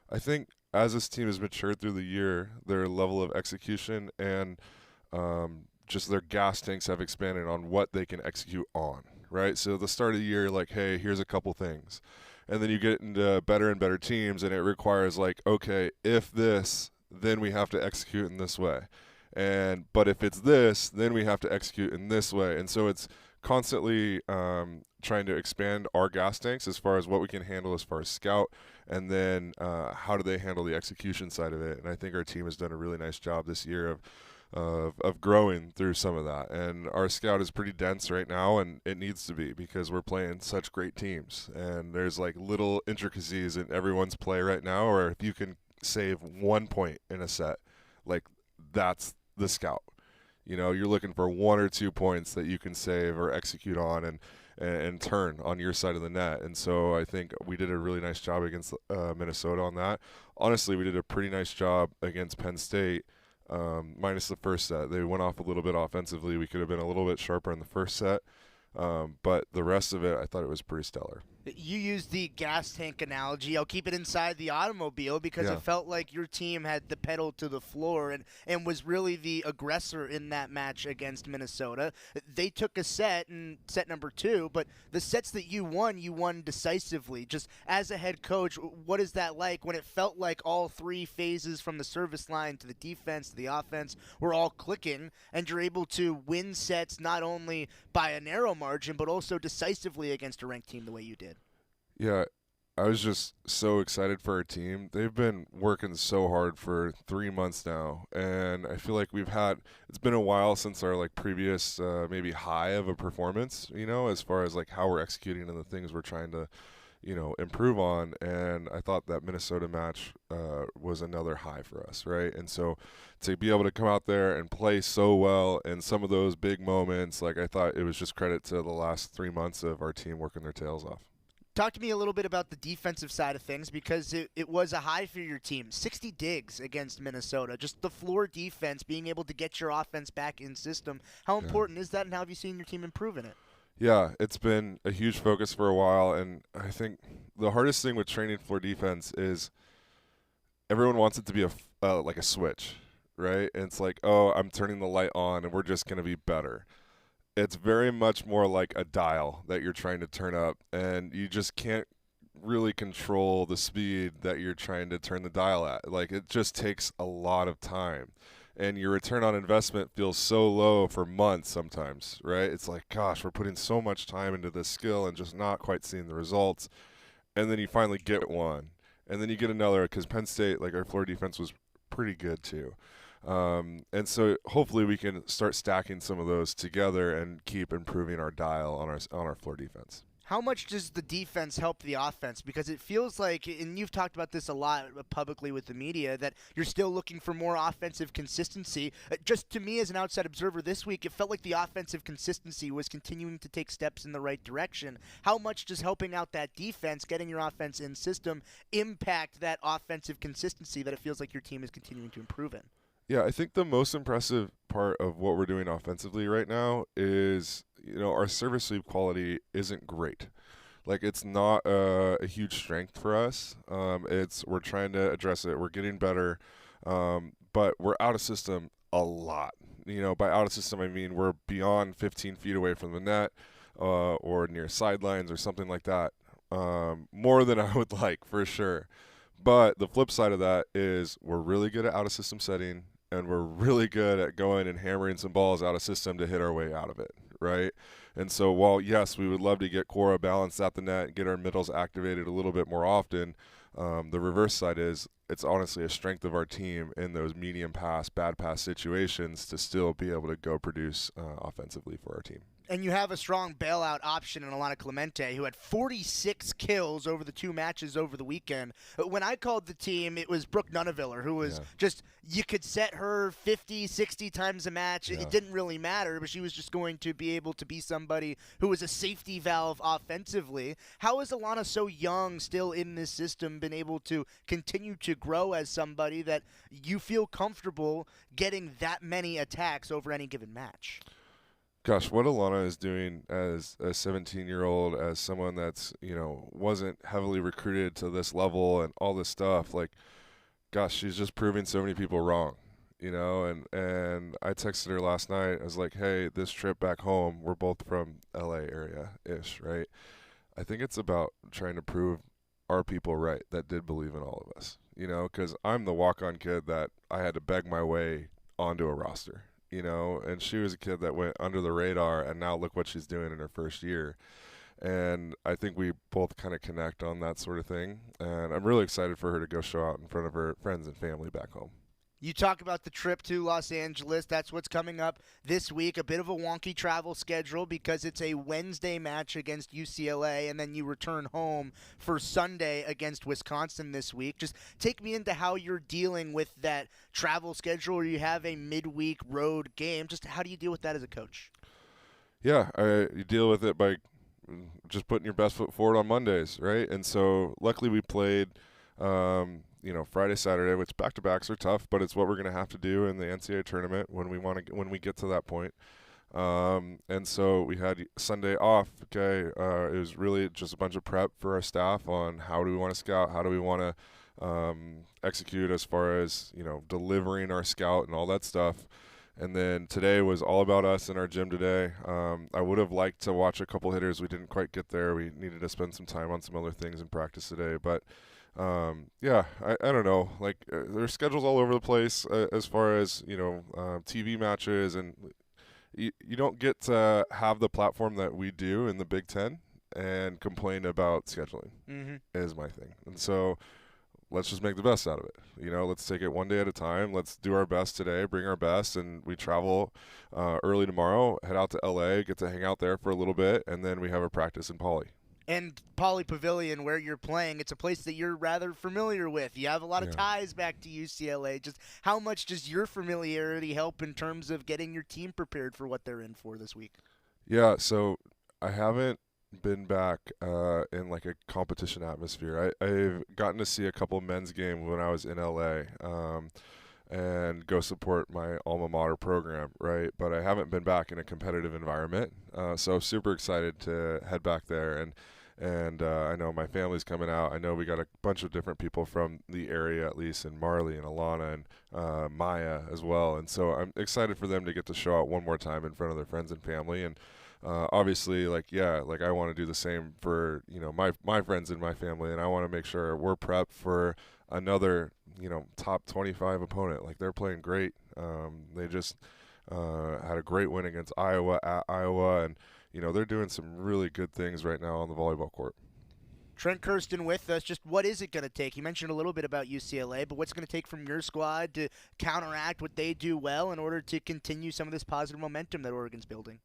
Speaker 26: I think as this team has matured through the year, their level of execution and just their gas tanks have expanded on what they can execute on, right? So the start of the year, hey, here's a couple things. And then you get into better and better teams, and it requires okay, if this, then we have to execute in this way. But if it's this, then we have to execute in this way. And so it's constantly trying to expand our gas tanks as far as what we can handle as far as scout, and then how do they handle the execution side of it. And I think our team has done a really nice job this year of growing through some of that. And our scout is pretty dense right now, and it needs to be because we're playing such great teams. And there's little intricacies in everyone's play right now, or if you can save 1 point in a set, that's the scout. You're looking for 1 or 2 points that you can save or execute on and turn on your side of the net. And so I think we did a really nice job against Minnesota on that. Honestly, we did a pretty nice job against Penn State, minus the first set. They went off a little bit offensively. We could have been a little bit sharper in the first set, but the rest of it, I thought it was pretty stellar.
Speaker 25: You used the gas tank analogy. I'll keep it inside the automobile because it felt like your team had the pedal to the floor and was really the aggressor in that match against Minnesota. They took a set in set number 2, but the sets that you won decisively. Just as a head coach, what is that like when it felt like all 3 phases from the service line to the defense to the offense were all clicking, and you're able to win sets not only by a narrow margin but also decisively against a ranked team the way you did?
Speaker 26: Yeah, I was just so excited for our team. They've been working so hard for 3 months now, and I feel like it's been a while since our previous maybe high of a performance, as far as how we're executing and the things we're trying to, improve on. And I thought that Minnesota match was another high for us, right? And so to be able to come out there and play so well in some of those big moments, I thought it was just credit to the last 3 months of our team working their tails off.
Speaker 25: Talk to me a little bit about the defensive side of things, because it was a high for your team. 60 digs against Minnesota. Just the floor defense, being able to get your offense back in system. How important is that, and how have you seen your team improve in it?
Speaker 26: Yeah, it's been a huge focus for a while, and I think the hardest thing with training floor defense is everyone wants it to be a switch, right? And it's I'm turning the light on, and we're just going to be better. It's very much more like a dial that you're trying to turn up, and you just can't really control the speed that you're trying to turn the dial at. It just takes a lot of time, and your return on investment feels so low for months sometimes, right? It's gosh, we're putting so much time into this skill and just not quite seeing the results. And then you finally get one, and then you get another, because Penn State, our floor defense was pretty good too. And so hopefully we can start stacking some of those together and keep improving our dial on our floor defense.
Speaker 25: How much does the defense help the offense? Because it feels like, and you've talked about this a lot publicly with the media, that you're still looking for more offensive consistency. Just to me as an outside observer this week, it felt like the offensive consistency was continuing to take steps in the right direction. How much does helping out that defense, getting your offense in system, impact that offensive consistency that it feels like your team is continuing to improve in?
Speaker 26: Yeah, I think the most impressive part of what we're doing offensively right now is, our service sweep quality isn't great. Like, it's not a huge strength for us. We're trying to address it. We're getting better, but we're out of system a lot. By out of system, I mean we're beyond 15 feet away from the net or near sidelines or something like that. More than I would like, for sure. But the flip side of that is we're really good at out of system setting, and we're really good at going and hammering some balls out of system to hit our way out of it, right? And so while, yes, we would love to get Cora balanced at the net and get our middles activated a little bit more often, the reverse side is it's honestly a strength of our team in those medium pass, bad pass situations to still be able to go produce offensively for our team.
Speaker 25: And you have a strong bailout option in Alana Clemente, who had 46 kills over the 2 matches over the weekend. When I called the team, it was Brooke Nunneviller, who was just, you could set her 50, 60 times a match. It didn't really matter, but she was just going to be able to be somebody who was a safety valve offensively. How is Alana, so young, still in this system, been able to continue to grow as somebody that you feel comfortable getting that many attacks over any given match?
Speaker 26: Gosh, what Alana is doing as a 17-year-old, as someone that's, wasn't heavily recruited to this level and all this stuff, like, gosh, she's just proving so many people wrong, and I texted her last night. I was like, hey, this trip back home, we're both from LA area-ish, right? I think it's about trying to prove our people right that did believe in all of us, because I'm the walk-on kid that I had to beg my way onto a roster. And she was a kid that went under the radar, and now look what she's doing in her first year. And I think we both kind of connect on that sort of thing. And I'm really excited for her to go show out in front of her friends and family back home.
Speaker 25: You talk about the trip to Los Angeles. That's what's coming up this week. A bit of a wonky travel schedule because it's a Wednesday match against UCLA, and then you return home for Sunday against Wisconsin this week. Just take me into how you're dealing with that travel schedule, or you have a midweek road game. Just how do you deal with that as a coach?
Speaker 26: Yeah, you deal with it by just putting your best foot forward on Mondays, right? And so luckily we played Friday, Saturday, which back-to-backs are tough, but it's what we're going to have to do in the NCAA tournament when we get to that point. And so we had Sunday off. Okay, it was really just a bunch of prep for our staff on how do we want to scout, how do we want to execute as far as delivering our scout and all that stuff. And then today was all about us in our gym today. I would have liked to watch a couple hitters. We didn't quite get there. We needed to spend some time on some other things in practice today, but. I don't know. Like there's schedules all over the place as far as TV matches, and you don't get to have the platform that we do in the Big Ten and complain about scheduling. Is my thing, and so let's just make the best out of it. Let's take it one day at a time. Let's do our best today, bring our best, and we travel early tomorrow, head out to LA, get to hang out there for a little bit, and then we have a practice in Poly.
Speaker 25: And Poly Pavilion, where you're playing, it's a place that you're rather familiar with. You have a lot of ties back to UCLA. Just how much does your familiarity help in terms of getting your team prepared for what they're in for this week?
Speaker 26: Yeah, so I haven't been back in like a competition atmosphere. I've gotten to see a couple men's games when I was in LA and go support my alma mater program, right? But I haven't been back in a competitive environment. So super excited to head back there. And I know my family's coming out. I know we got a bunch of different people from the area, at least, and Marley and Alana and Maya as well. And so I'm excited for them to get to show out one more time in front of their friends and family. And obviously, I want to do the same for, my friends and my family. And I want to make sure we're prepped for another, top 25 opponent. Like, they're playing great. They just had a great win against Iowa at Iowa. And, they're doing some really good things right now on the volleyball court.
Speaker 25: Trent Kirsten with us. Just what is it going to take? You mentioned a little bit about UCLA, but what's going to take from your squad to counteract what they do well in order to continue some of this positive momentum that Oregon's building?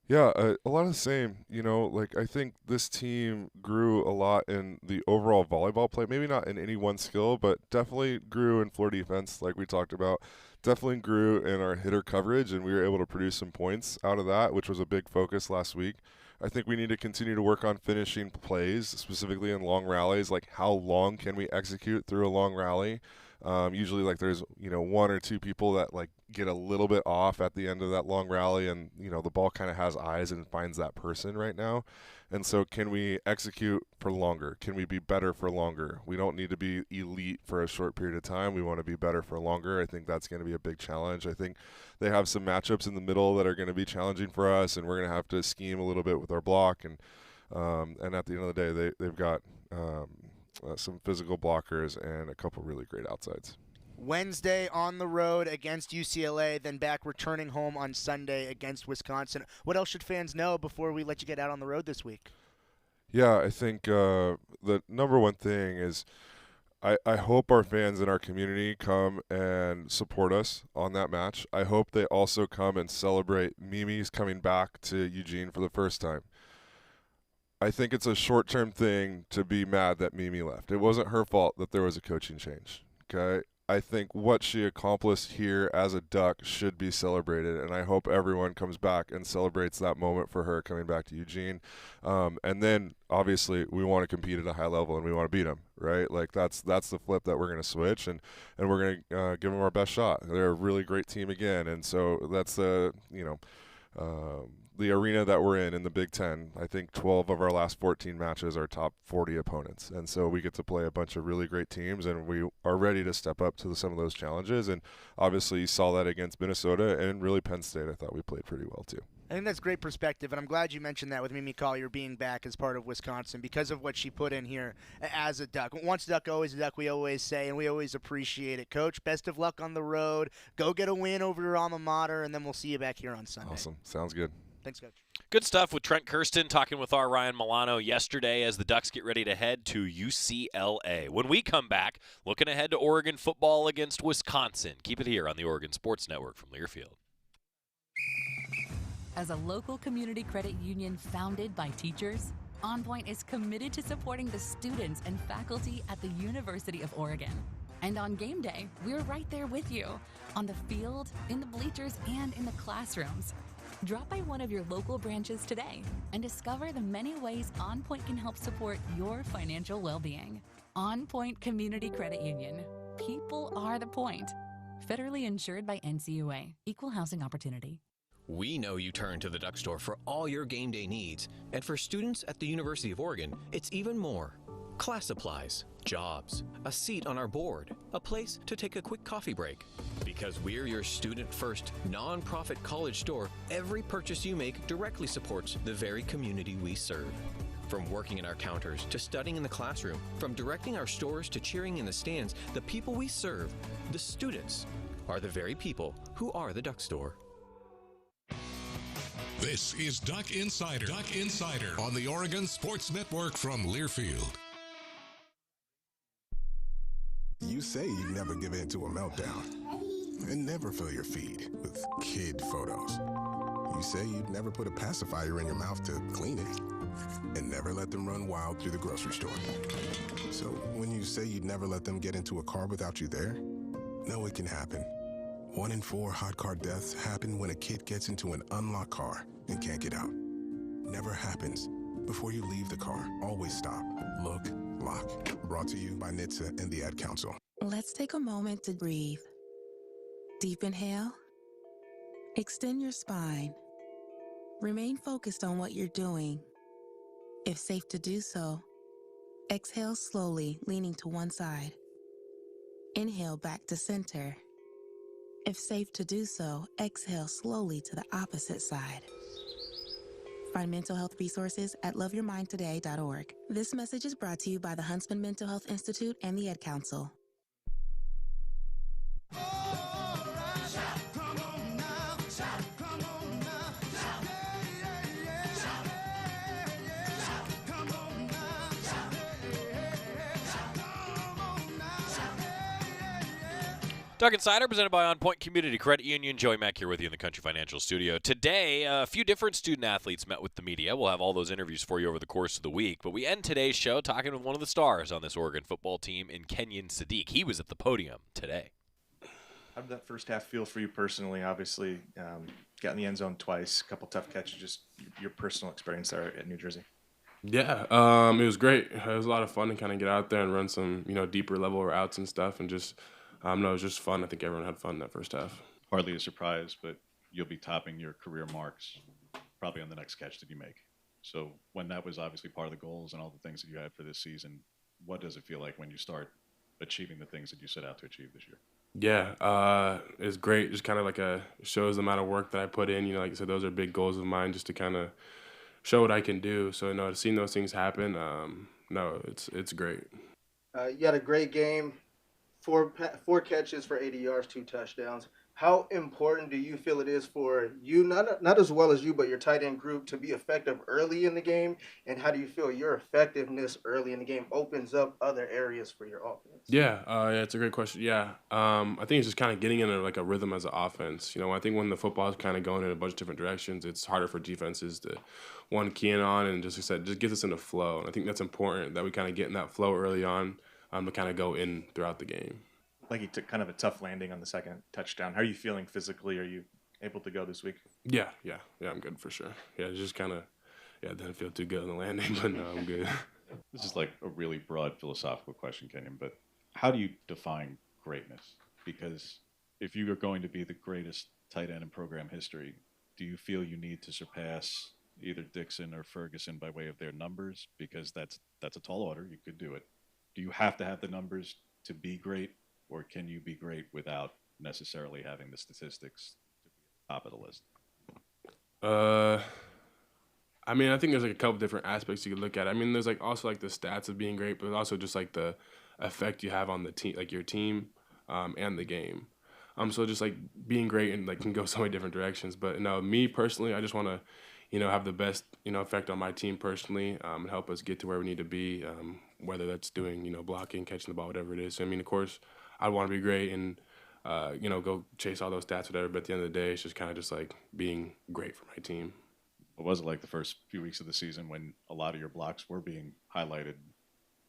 Speaker 26: Yeah, a lot of the same. I think this team grew a lot in the overall volleyball play. Maybe not in any one skill, but definitely grew in floor defense, like we talked about. Definitely grew in our hitter coverage, and we were able to produce some points out of that, which was a big focus last week. I think we need to continue to work on finishing plays, specifically in long rallies. Like, how long can we execute through a long rally? Usually, there's one or two people that get a little bit off at the end of that long rally, and the ball kind of has eyes and finds that person right now. And so can we execute for longer? Can we be better for longer? We don't need to be elite for a short period of time. We want to be better for longer. I think that's going to be a big challenge. I think they have some matchups in the middle that are going to be challenging for us, and we're going to have to scheme a little bit with our block. And at the end of the day, they've got some physical blockers and a couple really great outsides.
Speaker 25: Wednesday on the road against UCLA, then back returning home on Sunday against Wisconsin. What else should fans know before we let you get out on the road this week?
Speaker 26: Yeah, I think the number one thing is I hope our fans in our community come and support us on that match. I hope they also come and celebrate Mimi's coming back to Eugene for the first time. I think it's a short-term thing to be mad that Mimi left. It wasn't her fault that there was a coaching change, okay? I think what she accomplished here as a Duck should be celebrated, and I hope everyone comes back and celebrates that moment for her coming back to Eugene. And then, obviously, we want to compete at a high level, and we want to beat them, right? Like, that's the flip that we're going to switch, and we're going to give them our best shot. They're a really great team again, and so that's the arena that we're in the Big Ten. I think 12 of our last 14 matches are top 40 opponents. And so we get to play a bunch of really great teams, and we are ready to step up to some of those challenges. And obviously you saw that against Minnesota, and really Penn State I thought we played pretty well too.
Speaker 25: I think that's great perspective, and I'm glad you mentioned that with Mimi Collier being back as part of Wisconsin because of what she put in here as a Duck. Once a Duck, always a Duck, we always say, and we always appreciate it. Coach, best of luck on the road. Go get a win over your alma mater, and then we'll see you back here on Sunday.
Speaker 26: Awesome. Sounds good.
Speaker 25: Thanks, Coach.
Speaker 9: Good stuff with Trent Kirsten talking with our Ryan Milano yesterday as the Ducks get ready to head to UCLA. When we come back, looking ahead to Oregon football against Wisconsin. Keep it here on the Oregon Sports Network from Learfield.
Speaker 18: As a local community credit union founded by teachers, OnPoint is committed to supporting the students and faculty at the University of Oregon. And on game day, we're right there with you, on the field, in the bleachers, and in the classrooms. Drop by one of your local branches today and discover the many ways OnPoint can help support your financial well-being. OnPoint Community Credit Union. People are the point. Federally insured by NCUA. Equal housing opportunity.
Speaker 4: We know you turn to the Duck Store for all your game day needs. And for students at the University of Oregon, it's even more. Class supplies, jobs, a seat on our board, a place to take a quick coffee break. Because we're your student-first, non-profit college store, every purchase you make directly supports the very community we serve. From working in our counters to studying in the classroom, from directing our stores to cheering in the stands, the people we serve, the students, are the very people who are the Duck Store.
Speaker 2: This is Duck Insider. Duck Insider on the Oregon Sports Network from Learfield.
Speaker 10: You say you'd never give in to a meltdown and never fill your feed with kid photos. You say you'd never put a pacifier in your mouth to clean it and never let them run wild through the grocery store. So when you say you'd never let them get into a car without you there, no, it can happen. 1 in 4 hot car deaths happen when a kid gets into an unlocked car and can't get out. Never happens. Before you leave the car, always stop, look, lock. Brought to you by NHTSA and the Ad Council.
Speaker 11: Let's take a moment to breathe. Deep inhale. Extend your spine. Remain focused on what you're doing. If safe to do so, exhale slowly, leaning to one side. Inhale back to center. If safe to do so, exhale slowly to the opposite side. Find mental health resources at loveyourmindtoday.org. This message is brought to you by the Huntsman Mental Health Institute and the Ad Council.
Speaker 9: Duck Insider presented by OnPoint Community Credit Union. Joey Mack here with you in the Country Financial Studio. Today, a few different student athletes met with the media. We'll have all those interviews for you over the course of the week. But we end today's show talking with one of the stars on this Oregon football team in Kenyan Sadi. He was at the podium today.
Speaker 12: How did that first half feel for you personally? Obviously, got in the end zone twice, a couple tough catches, just your personal experience there at New Jersey.
Speaker 13: Yeah, it was great. It was a lot of fun to kind of get out there and run some, deeper level routes and stuff, and just, it was just fun. I think everyone had fun that first half.
Speaker 5: hardly a surprise, but you'll be topping your career marks probably on the next catch that you make. So when that was obviously part of the goals and all the things that you had for this season, what does it feel like when you start achieving the things that you set out to achieve this year?
Speaker 13: Yeah, it's great. Just kind of like shows the amount of work that I put in. Like I said, those are big goals of mine, just to kind of show what I can do. So seeing those things happen, it's great.
Speaker 15: You had a great game, four catches for 80 yards, 2 touchdowns. How important do you feel it is for you, not as well as you, but your tight end group, to be effective early in the game? And how do you feel your effectiveness early in the game opens up other areas for your offense?
Speaker 13: Yeah, it's a great question. Yeah, I think it's just kind of getting in a rhythm as an offense. I think when the football is kind of going in a bunch of different directions, it's harder for defenses to key in on and just get us in the flow. And I think that's important that we kind of get in that flow early on to kind of go in throughout the game.
Speaker 12: Like, he took kind of a tough landing on the second touchdown. How are you feeling physically? Are you able to go this week?
Speaker 13: Yeah, I'm good for sure. Yeah, it just kind of, it didn't feel too good on the landing, but no, I'm good.
Speaker 5: This is like a really broad philosophical question, Kenyan, but how do you define greatness? Because if you are going to be the greatest tight end in program history, do you feel you need to surpass either Dixon or Ferguson by way of their numbers? Because that's a tall order. You could do it. Do you have to have the numbers to be great? Or can you be great without necessarily having the statistics to be at the top of the list?
Speaker 13: I think there's a couple different aspects you could look at. There's also the stats of being great, but also just the effect you have on the team, your team, and the game. So just being great and can go so many different directions. But me personally, I just want to, have the best, effect on my team personally, and help us get to where we need to be. Whether that's doing, blocking, catching the ball, whatever it is. So, of course, I want to be great and, go chase all those stats, whatever. But at the end of the day, it's just kind of just being great for my team.
Speaker 5: What was it like the first few weeks of the season when a lot of your blocks were being highlighted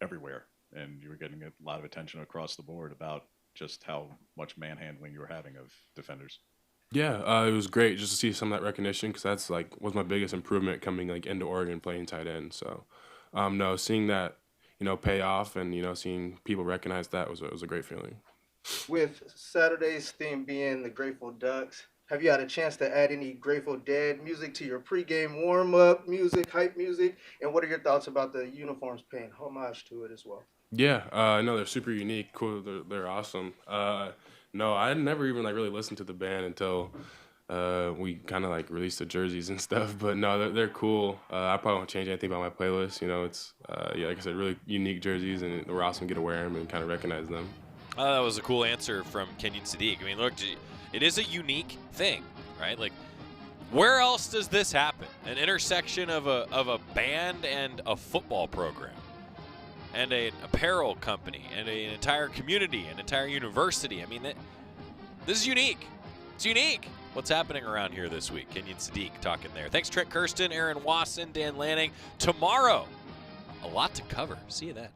Speaker 5: everywhere and you were getting a lot of attention across the board about just how much manhandling you were having of defenders?
Speaker 13: Yeah, it was great just to see some of that recognition, because that's was my biggest improvement coming into Oregon playing tight end. So, seeing that pay off and seeing people recognize that was a great feeling.
Speaker 15: With Saturday's theme being the Grateful Ducks, have you had a chance to add any Grateful Dead music to your pregame warm-up music, hype music? And what are your thoughts about the uniforms paying homage to it as well?
Speaker 13: Yeah, no, they're super unique, cool, they're awesome. No, I never even like really listened to the band until we kind of like released the jerseys and stuff. But no, they're cool. I probably won't change anything about my playlist. You know, it's yeah, like I said, really unique jerseys, and we're awesome to get to wear them and kind of recognize them.
Speaker 9: That was a cool answer from Kenyan Sadi. I mean, look, it is a unique thing, right? Like, where else does this happen? An intersection of a band and a football program, and an apparel company, and an entire community, an entire university. I mean, this is unique. It's unique. What's happening around here this week? Kenyan Sadi talking there. Thanks, Trent Kirsten, Aaron Wasson, Dan Lanning. Tomorrow, a lot to cover. See you then.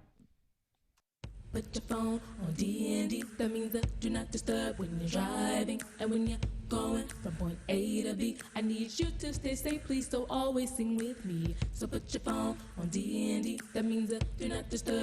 Speaker 16: Put your phone on D&D. That means that do not disturb when you're driving. And when you're going from point A to B, I need you to stay safe, please, so always sing with me. So put your phone on D&D. That means that do not disturb.